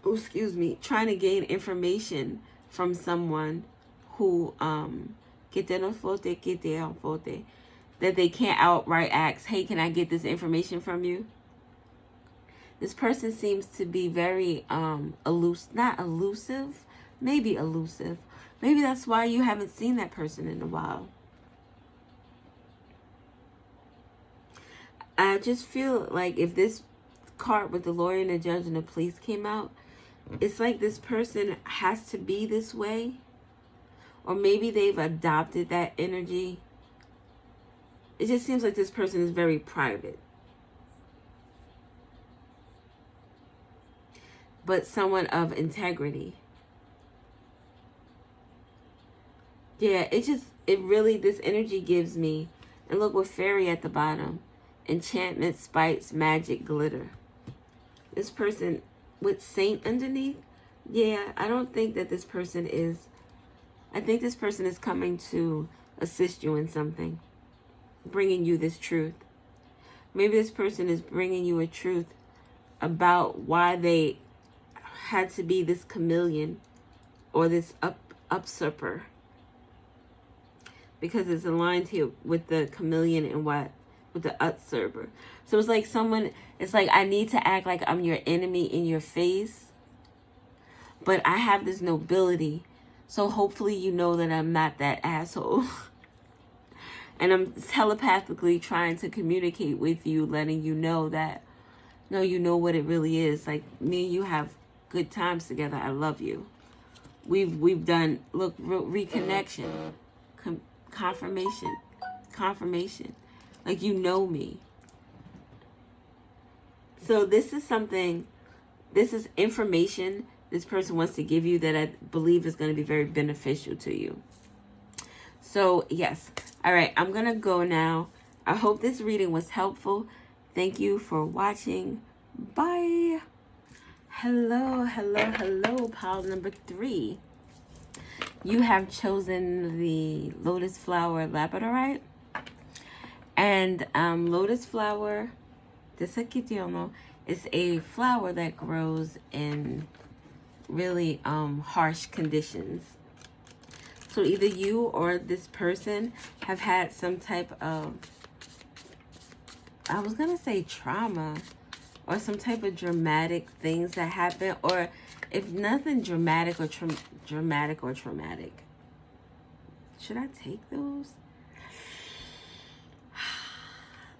Ooh, excuse me. Trying to gain information from someone who that they can't outright ask, hey, can I get this information from you? This person seems to be very not elusive, maybe elusive. Maybe that's why you haven't seen that person in a while. I just feel like if this card with the lawyer and the judge and the police came out, it's like this person has to be this way. Or maybe they've adopted that energy. It just seems like this person is very private. But someone of integrity. Yeah, this energy gives me, and look with fairy at the bottom, enchantment, spites, magic, glitter. This person with saint underneath, yeah, I don't think that this person is, I think this person is coming to assist you in something, bringing you this truth. Maybe this person is bringing you a truth about why they had to be this chameleon or this usurper, because it's aligned here with the chameleon and with the usurper. So it's like it's like I need to act like I'm your enemy in your face, but I have this nobility, so hopefully you know that I'm not that asshole. And I'm telepathically trying to communicate with you, letting you know that, no, you know what it really is. Like, me and you have good times together. I love you. We've done, look, reconnection, confirmation. Like, you know me. So this is information this person wants to give you that I believe is going to be very beneficial to you. So, yes. All right, I'm going to go now. I hope this reading was helpful. Thank you for watching. Bye. Hello, pile number 3. You have chosen the lotus flower labradorite. And lotus flower, is a flower that grows in really harsh conditions. So either you or this person have had some type of, I was going to say trauma, or some type of dramatic things that happen, or if nothing dramatic or traumatic. Should I take those?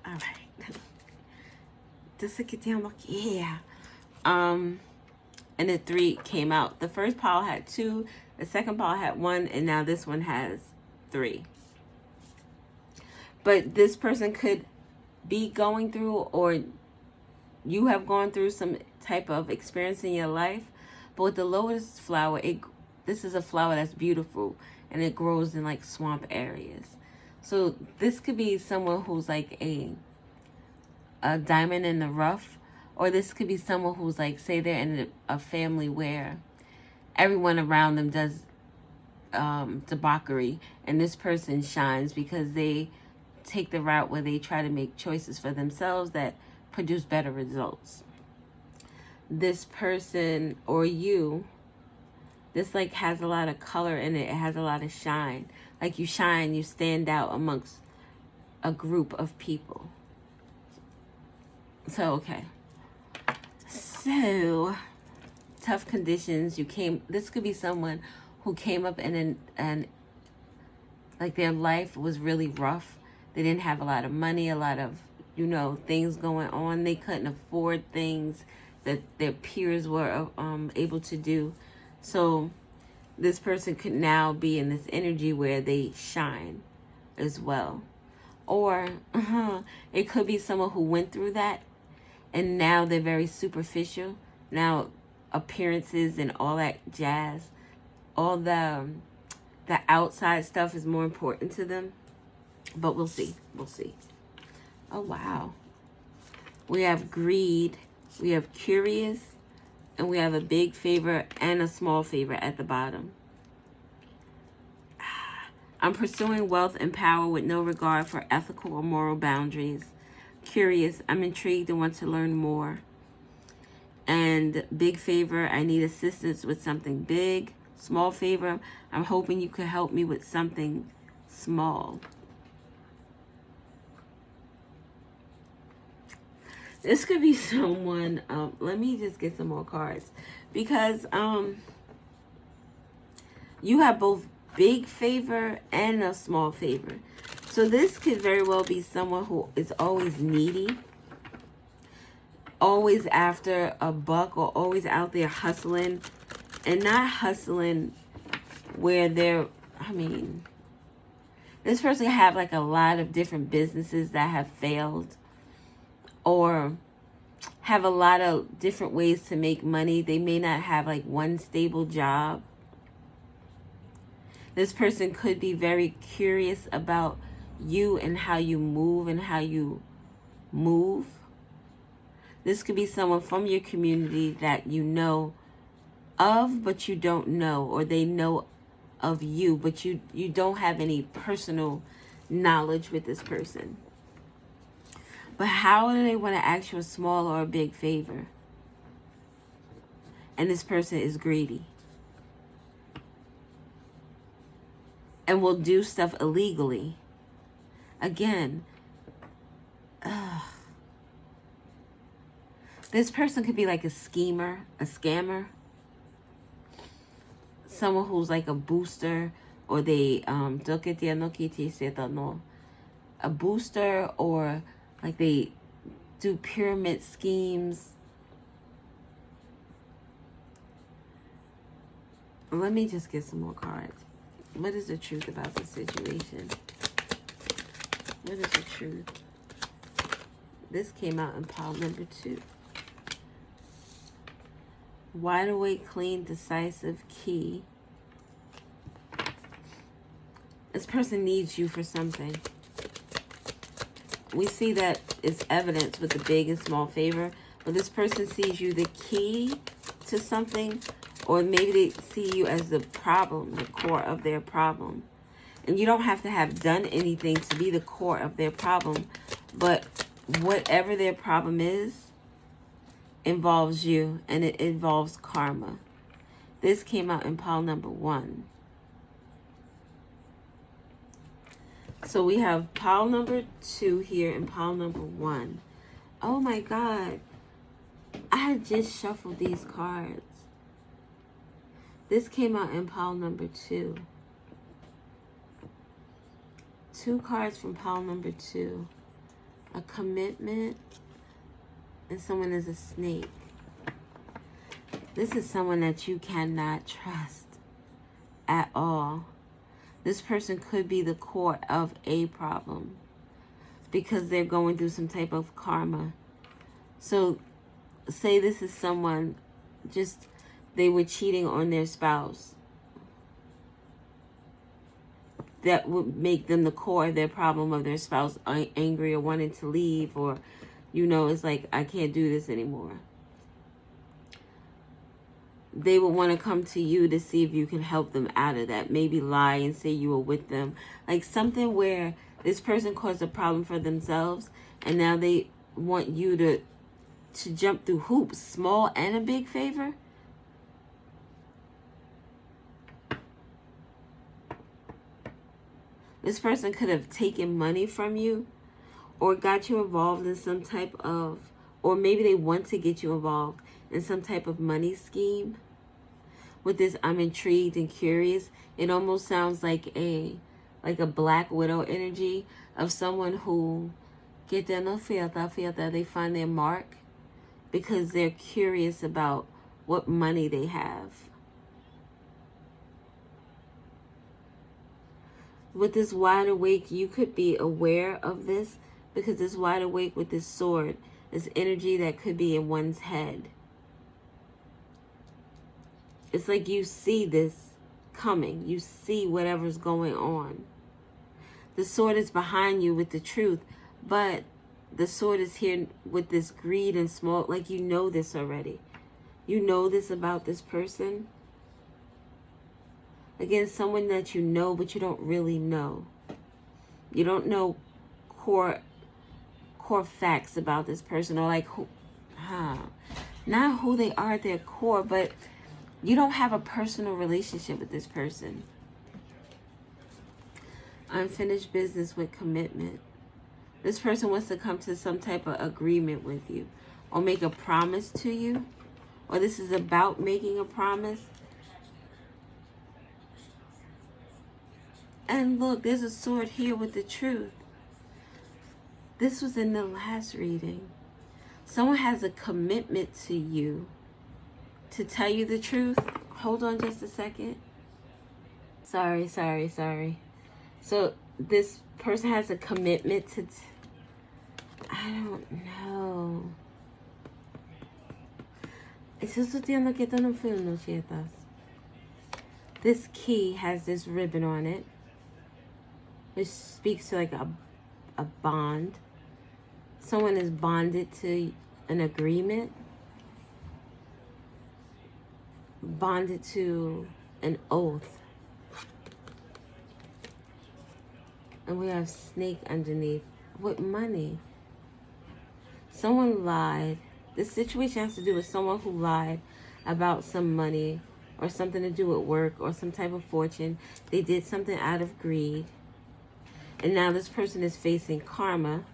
All right. Yeah. And the 3 came out. The first pile had 2, the second pile had 1, and now this one has 3. But this person could be going through, or you have gone through some type of experience in your life. But with the lotus flower, this is a flower that's beautiful, and it grows in like swamp areas. So this could be someone who's like a diamond in the rough, or this could be someone who's like, say they're in a family where everyone around them does debauchery, and this person shines because they take the route where they try to make choices for themselves that produce better results. This person or you, this like has a lot of color in it. It has a lot of shine. Like you shine, you stand out amongst a group of people. So, okay. So, tough conditions. This could be someone who came up in like their life was really rough. They didn't have a lot of money, a lot of, things going on. They couldn't afford things that their peers were able to do. So this person could now be in this energy where they shine as well. Or it could be someone who went through that and now they're very superficial. Now appearances and all that jazz, all the outside stuff is more important to them. But we'll see. We'll see. Oh, wow. We have greed. We have curious. And we have a big favor and a small favor at the bottom. I'm pursuing wealth and power with no regard for ethical or moral boundaries. Curious. I'm intrigued and want to learn more. And big favor. I need assistance with something big. Small favor. I'm hoping you could help me with something small. This could be someone, let me just get some more cards. Because you have both big favor and a small favor. So this could very well be someone who is always needy. Always after a buck, or always out there hustling. And not hustling where they're, this person can have like a lot of different businesses that have failed. Or have a lot of different ways to make money. They may not have like one stable job. This person could be very curious about you and how you move and how you move. This could be someone from your community that you know of, but you don't know. Or they know of you, but you don't have any personal knowledge with this person. But how do they want to ask you a small or a big favor? And this person is greedy. And will do stuff illegally. Again. This person could be like a schemer, a scammer. Someone who's like a booster. Or they, a booster, or like they do pyramid schemes. Let me just get some more cards. What is the truth about this situation? What is the truth? This came out in pile number 2. Wide awake, clean, decisive, key. This person needs you for something. We see that it's evidence with the big and small favor. But this person sees you the key to something. Or maybe they see you as the problem, the core of their problem. And you don't have to have done anything to be the core of their problem. But whatever their problem is, involves you. And it involves karma. This came out in pile number 1. So we have pile number 2 here and pile number 1. Oh my God. I had just shuffled these cards. This came out in pile number 2. 2 cards from pile number 2. A commitment. And someone is a snake. This is someone that you cannot trust at all. This person could be the core of a problem because they're going through some type of karma. So say this is someone, just they were cheating on their spouse. That would make them the core of their problem, of their spouse angry or wanting to leave, or, it's like, I can't do this anymore. They would want to come to you to see if you can help them out of that. Maybe lie and say you were with them. Like something where this person caused a problem for themselves and now they want you to jump through hoops, small and a big favor. This person could have taken money from you or got you involved in some type of, or maybe they want to get you involved in some type of money scheme. With this, I'm intrigued and curious. It almost sounds like a Black Widow energy of someone who they find their mark because they're curious about what money they have. With this wide awake, you could be aware of this, because this wide awake with this sword is energy that could be in one's head. It's like you see this coming. You see whatever's going on. The sword is behind you with the truth, but the sword is here with this greed and small, like you know this already. You know this about this person. Again, someone that you know, but you don't really know. You don't know core facts about this person, or like not who they are at their core, but you don't have a personal relationship with this person. Unfinished business with commitment. This person wants to come to some type of agreement with you, or make a promise to you, or this is about making a promise. And look, there's a sword here with the truth. This was in the last reading. Someone has a commitment to you to tell you the truth. Hold on just a second. Sorry. So this person has a commitment to... I don't know. This key has this ribbon on it, which speaks to like a bond. Someone is bonded to an agreement, bonded to an oath. And we have snake underneath with money. Someone lied. This situation has to do with someone who lied about some money or something to do with work or some type of fortune. They did something out of greed. And now this person is facing karma.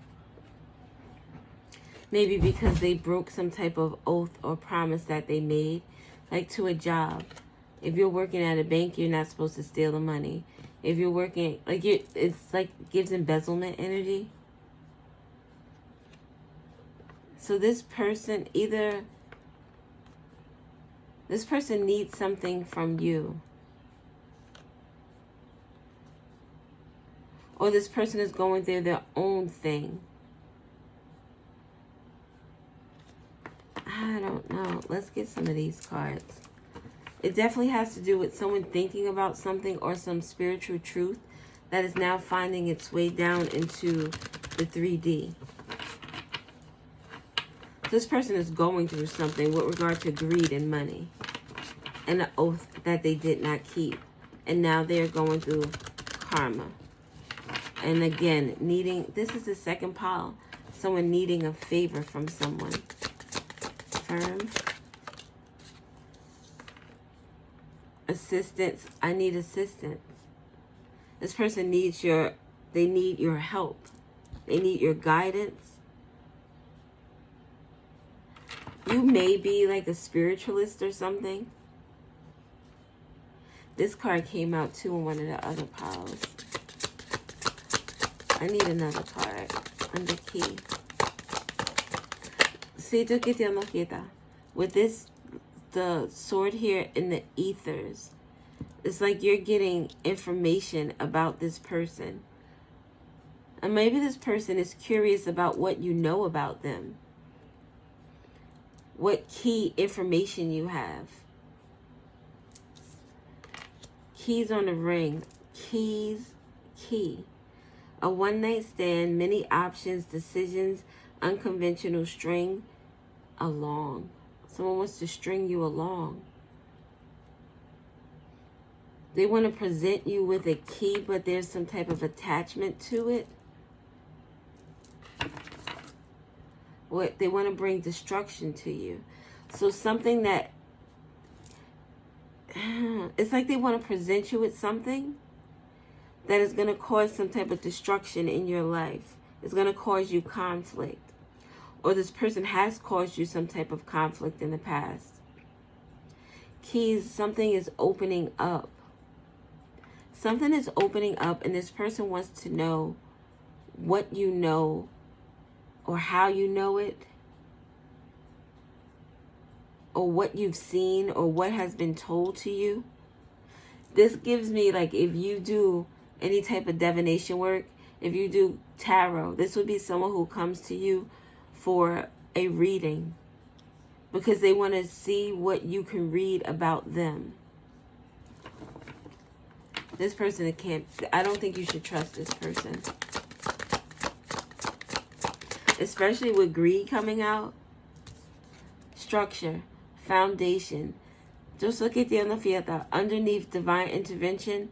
Maybe because they broke some type of oath or promise that they made, like to a job. If you're working at a bank, you're not supposed to steal the money. If you're working, like it's like gives embezzlement energy. So this person needs something from you. Or this person is going through their own thing. I don't know. Let's get some of these cards. It definitely has to do with someone thinking about something or some spiritual truth that is now finding its way down into the 3D. This person is going through something with regard to greed and money and an oath that they did not keep. And now they're going through karma. And again, this is the second pile. Someone needing a favor from someone. Firm. Assistance. I need assistance. This person needs they need your help. They need your guidance. You may be like a spiritualist or something. This card came out too in one of the other piles. I need another card under key. With this, the sword here in the ethers, it's like you're getting information about this person. And maybe this person is curious about what you know about them. What key information you have. Keys on the ring. Keys, key. A one-night stand, many options, decisions, unconventional string along. Someone wants to string you along. They want to present you with a key, but there's some type of attachment to it. What they want to bring destruction to you. So something that it's like they want to present you with something that is going to cause some type of destruction in your life. It's going to cause you conflict. Or this person has caused you some type of conflict in the past. Keys, something is opening up. Something is opening up, and this person wants to know what you know or how you know it, or what you've seen or what has been told to you. This gives me, like, if you do any type of divination work, if you do tarot, this would be someone who comes to you for a reading because they want to see what you can read about them. This person I don't think you should trust this person. Especially with greed coming out. Structure, foundation. Just look at the fiesta. Underneath divine intervention,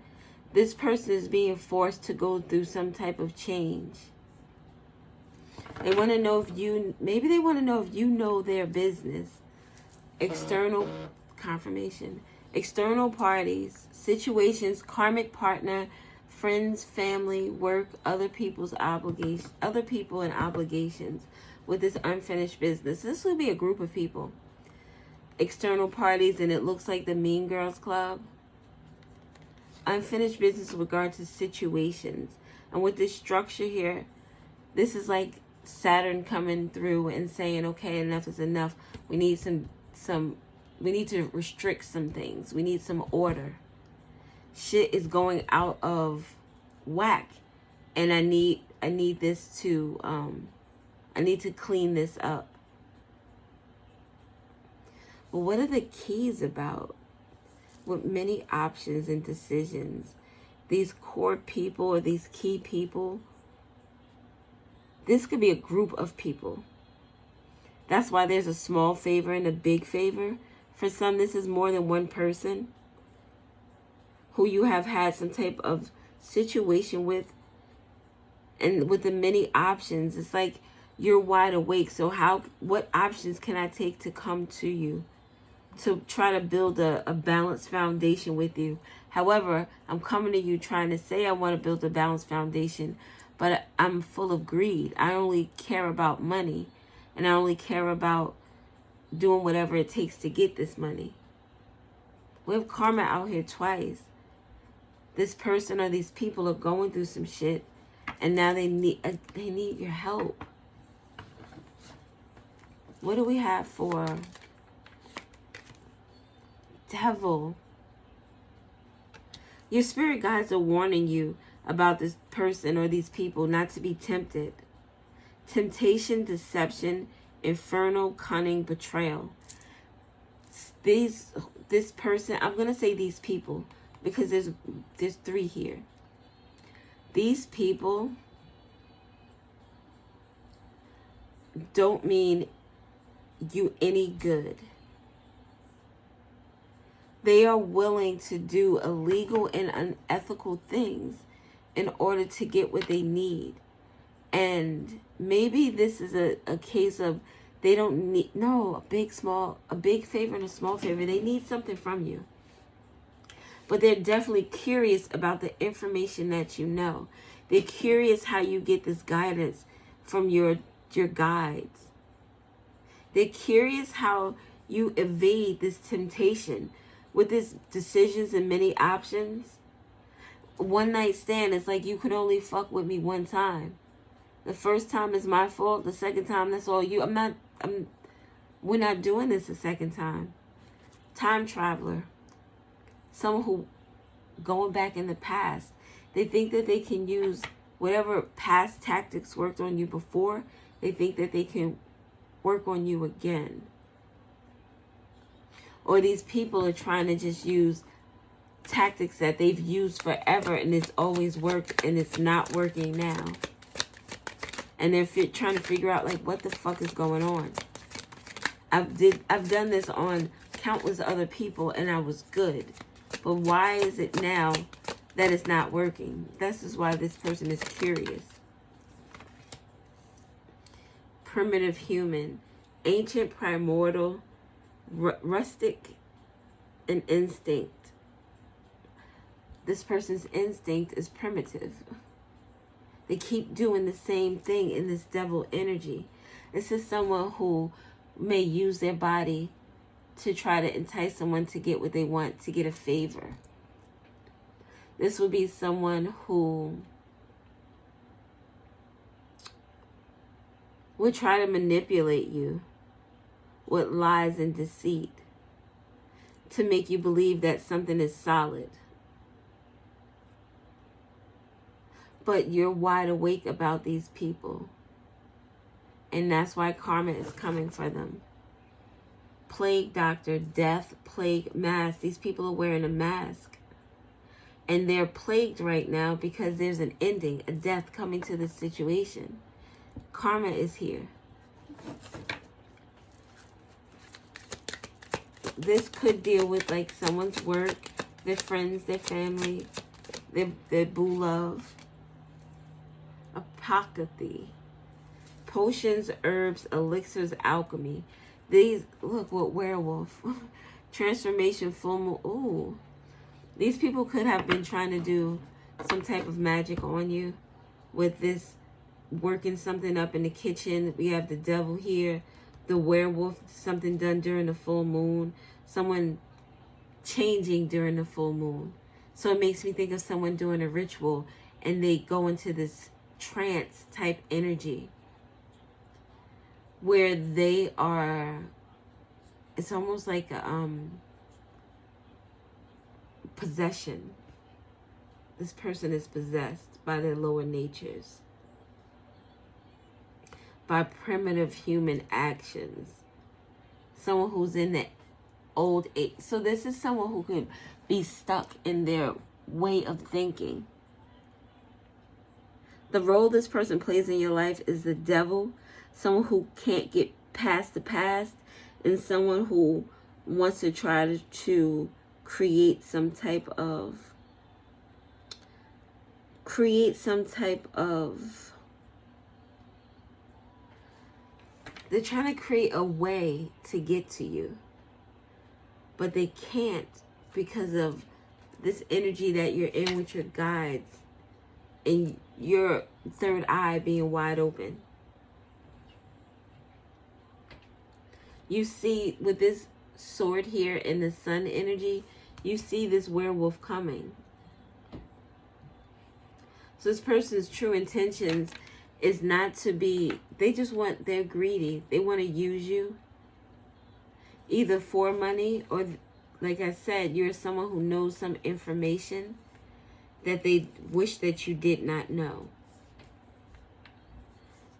this person is being forced to go through some type of change. They want to know if maybe they want to know if you know their business. External confirmation. External parties, situations, karmic partner, friends, family, work, other people and obligations with this unfinished business. This would be a group of people. External parties, and it looks like the Mean Girls Club. Unfinished business with regard to situations. And with this structure here, this is like Saturn coming through and saying, okay, enough is enough. We need we need to restrict some things. We need some order. Shit is going out of whack. And I need this to, I need to clean this up. But what are the keys about? With many options and decisions, these core people or these key people, this could be a group of people. That's why there's a small favor and a big favor. For some, this is more than one person who you have had some type of situation with. And with the many options, it's like you're wide awake. So what options can I take to come to you? To try to build a balanced foundation with you. However, I'm coming to you trying to say I want to build a balanced foundation, but I'm full of greed. I only care about money, and I only care about doing whatever it takes to get this money. We have karma out here twice. This person or these people are going through some shit, and now they need your help. What do we have for Devil? Your spirit guides are warning you about this person or these people not to be tempted. Temptation, deception, infernal, cunning, betrayal. This person, I'm going to say these people because there's three here. These people don't mean you any good. They are willing to do illegal and unethical things in order to get what they need. And maybe this is a case of they don't need, a big favor and a small favor. They need something from you. But they're definitely curious about the information that you know. They're curious how you get this guidance from your guides. They're curious how you evade this temptation. With these decisions and many options, one night stand, it's like you could only fuck with me one time. The first time is my fault. The second time, that's all you. We're not doing this a second time. Time traveler. Someone who, going back in the past, they think that they can use whatever past tactics worked on you before, they think that they can work on you again. Or these people are trying to just use tactics that they've used forever and it's always worked and it's not working now. And they're trying to figure out like what the fuck is going on. I've done this on countless other people and I was good. But why is it now that it's not working? This is why this person is curious. Primitive human, ancient, primordial, rustic, and instinct. This person's instinct is primitive. They keep doing the same thing in this devil energy. This is someone who may use their body to try to entice someone to get what they want, to get a favor. This would be someone who would try to manipulate you with lies and deceit to make you believe that something is solid. But you're wide awake about these people. And that's why karma is coming for them. Plague doctor, death, plague, mask. These people are wearing a mask. And they're plagued right now because there's an ending, a death coming to the situation. Karma is here. This could deal with like someone's work, their friends, their family, their boo love. Apocryphy. Potions, herbs, elixirs, alchemy. These, look what werewolf. Transformation, full moon. Ooh. These people could have been trying to do some type of magic on you with this, working something up in the kitchen. We have the devil here. The werewolf, something done during the full moon. Someone changing during the full moon. So it makes me think of someone doing a ritual and they go into this trance type energy where they are, it's almost like a possession. This person is possessed by their lower natures, by primitive human actions. Someone who's in the old age. So this is someone who could be stuck in their way of thinking. The role this person plays in your life is the devil, someone who can't get past the past, and someone who wants to try to create some type of they're trying to create a way to get to you, but they can't because of this energy that you're in with your guides and your third eye being wide open. You see with this sword here in the sun energy, you see this werewolf coming. So this person's true intentions is not to be, they're greedy. They want to use you either for money or, like I said, you're someone who knows some information that they wish that you did not know.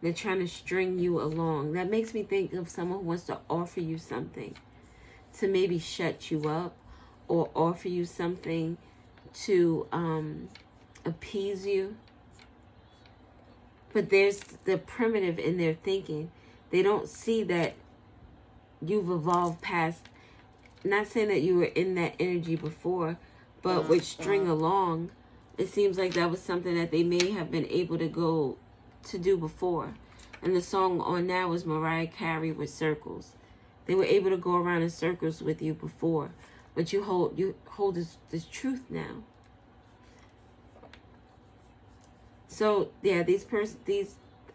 They're trying to string you along. That makes me think of someone who wants to offer you something to maybe shut you up, or offer you something to appease you. But there's the primitive in their thinking. They don't see that you've evolved past, not saying that you were in that energy before, but with string along, it seems like that was something that they may have been able to go to do before. And the song on now was Mariah Carey with Circles. They were able to go around in circles with you before, but you hold this truth now. So yeah,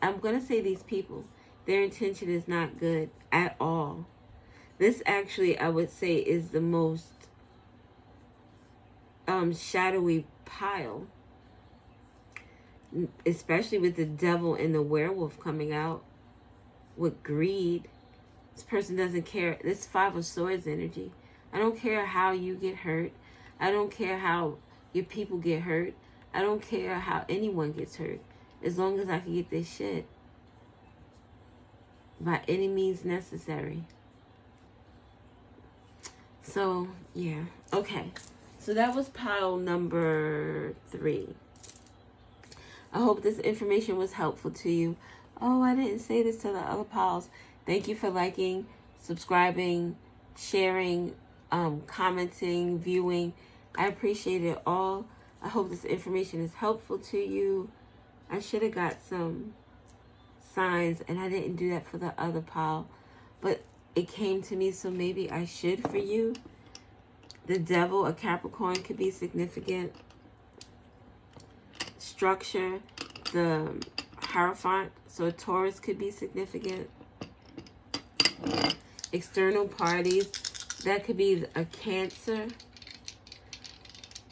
I'm gonna say these people, their intention is not good at all. This actually, I would say, is the most shadowy pile, especially with the devil and the werewolf coming out with greed. This person doesn't care. This 5 of Swords energy. I don't care how you get hurt. I don't care how your people get hurt. I don't care how anyone gets hurt. As long as I can get this shit. By any means necessary. So, yeah. Okay. So that was pile number 3. I hope this information was helpful to you. Oh, I didn't say this to the other piles. Thank you for liking, subscribing, sharing, commenting, viewing. I appreciate it all. I hope this information is helpful to you. I should have got some signs, and I didn't do that for the other pile. But it came to me, so maybe I should for you. The devil, a Capricorn, could be significant. Structure, the Hierophant, so a Taurus could be significant. External parties, that could be a Cancer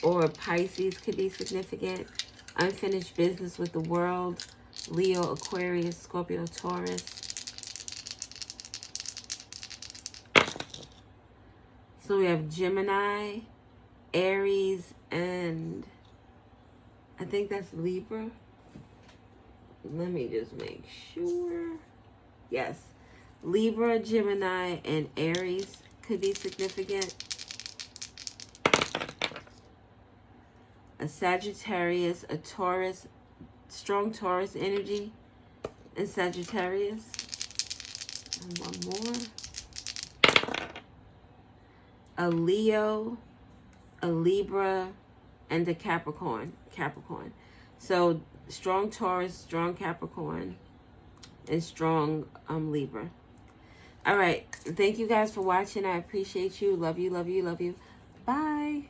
or a Pisces could be significant. Unfinished business with the world, Leo, Aquarius, Scorpio, Taurus. So we have Gemini, Aries, and I think that's Libra. Let me just make sure. Yes. Libra, Gemini, and Aries could be significant. A Sagittarius, a Taurus, strong Taurus energy in Sagittarius. And one more. A Leo, a Libra, and a Capricorn. So strong Taurus, strong Capricorn, and strong Libra. All right. Thank you guys for watching. I appreciate you. Love you, love you, love you. Bye.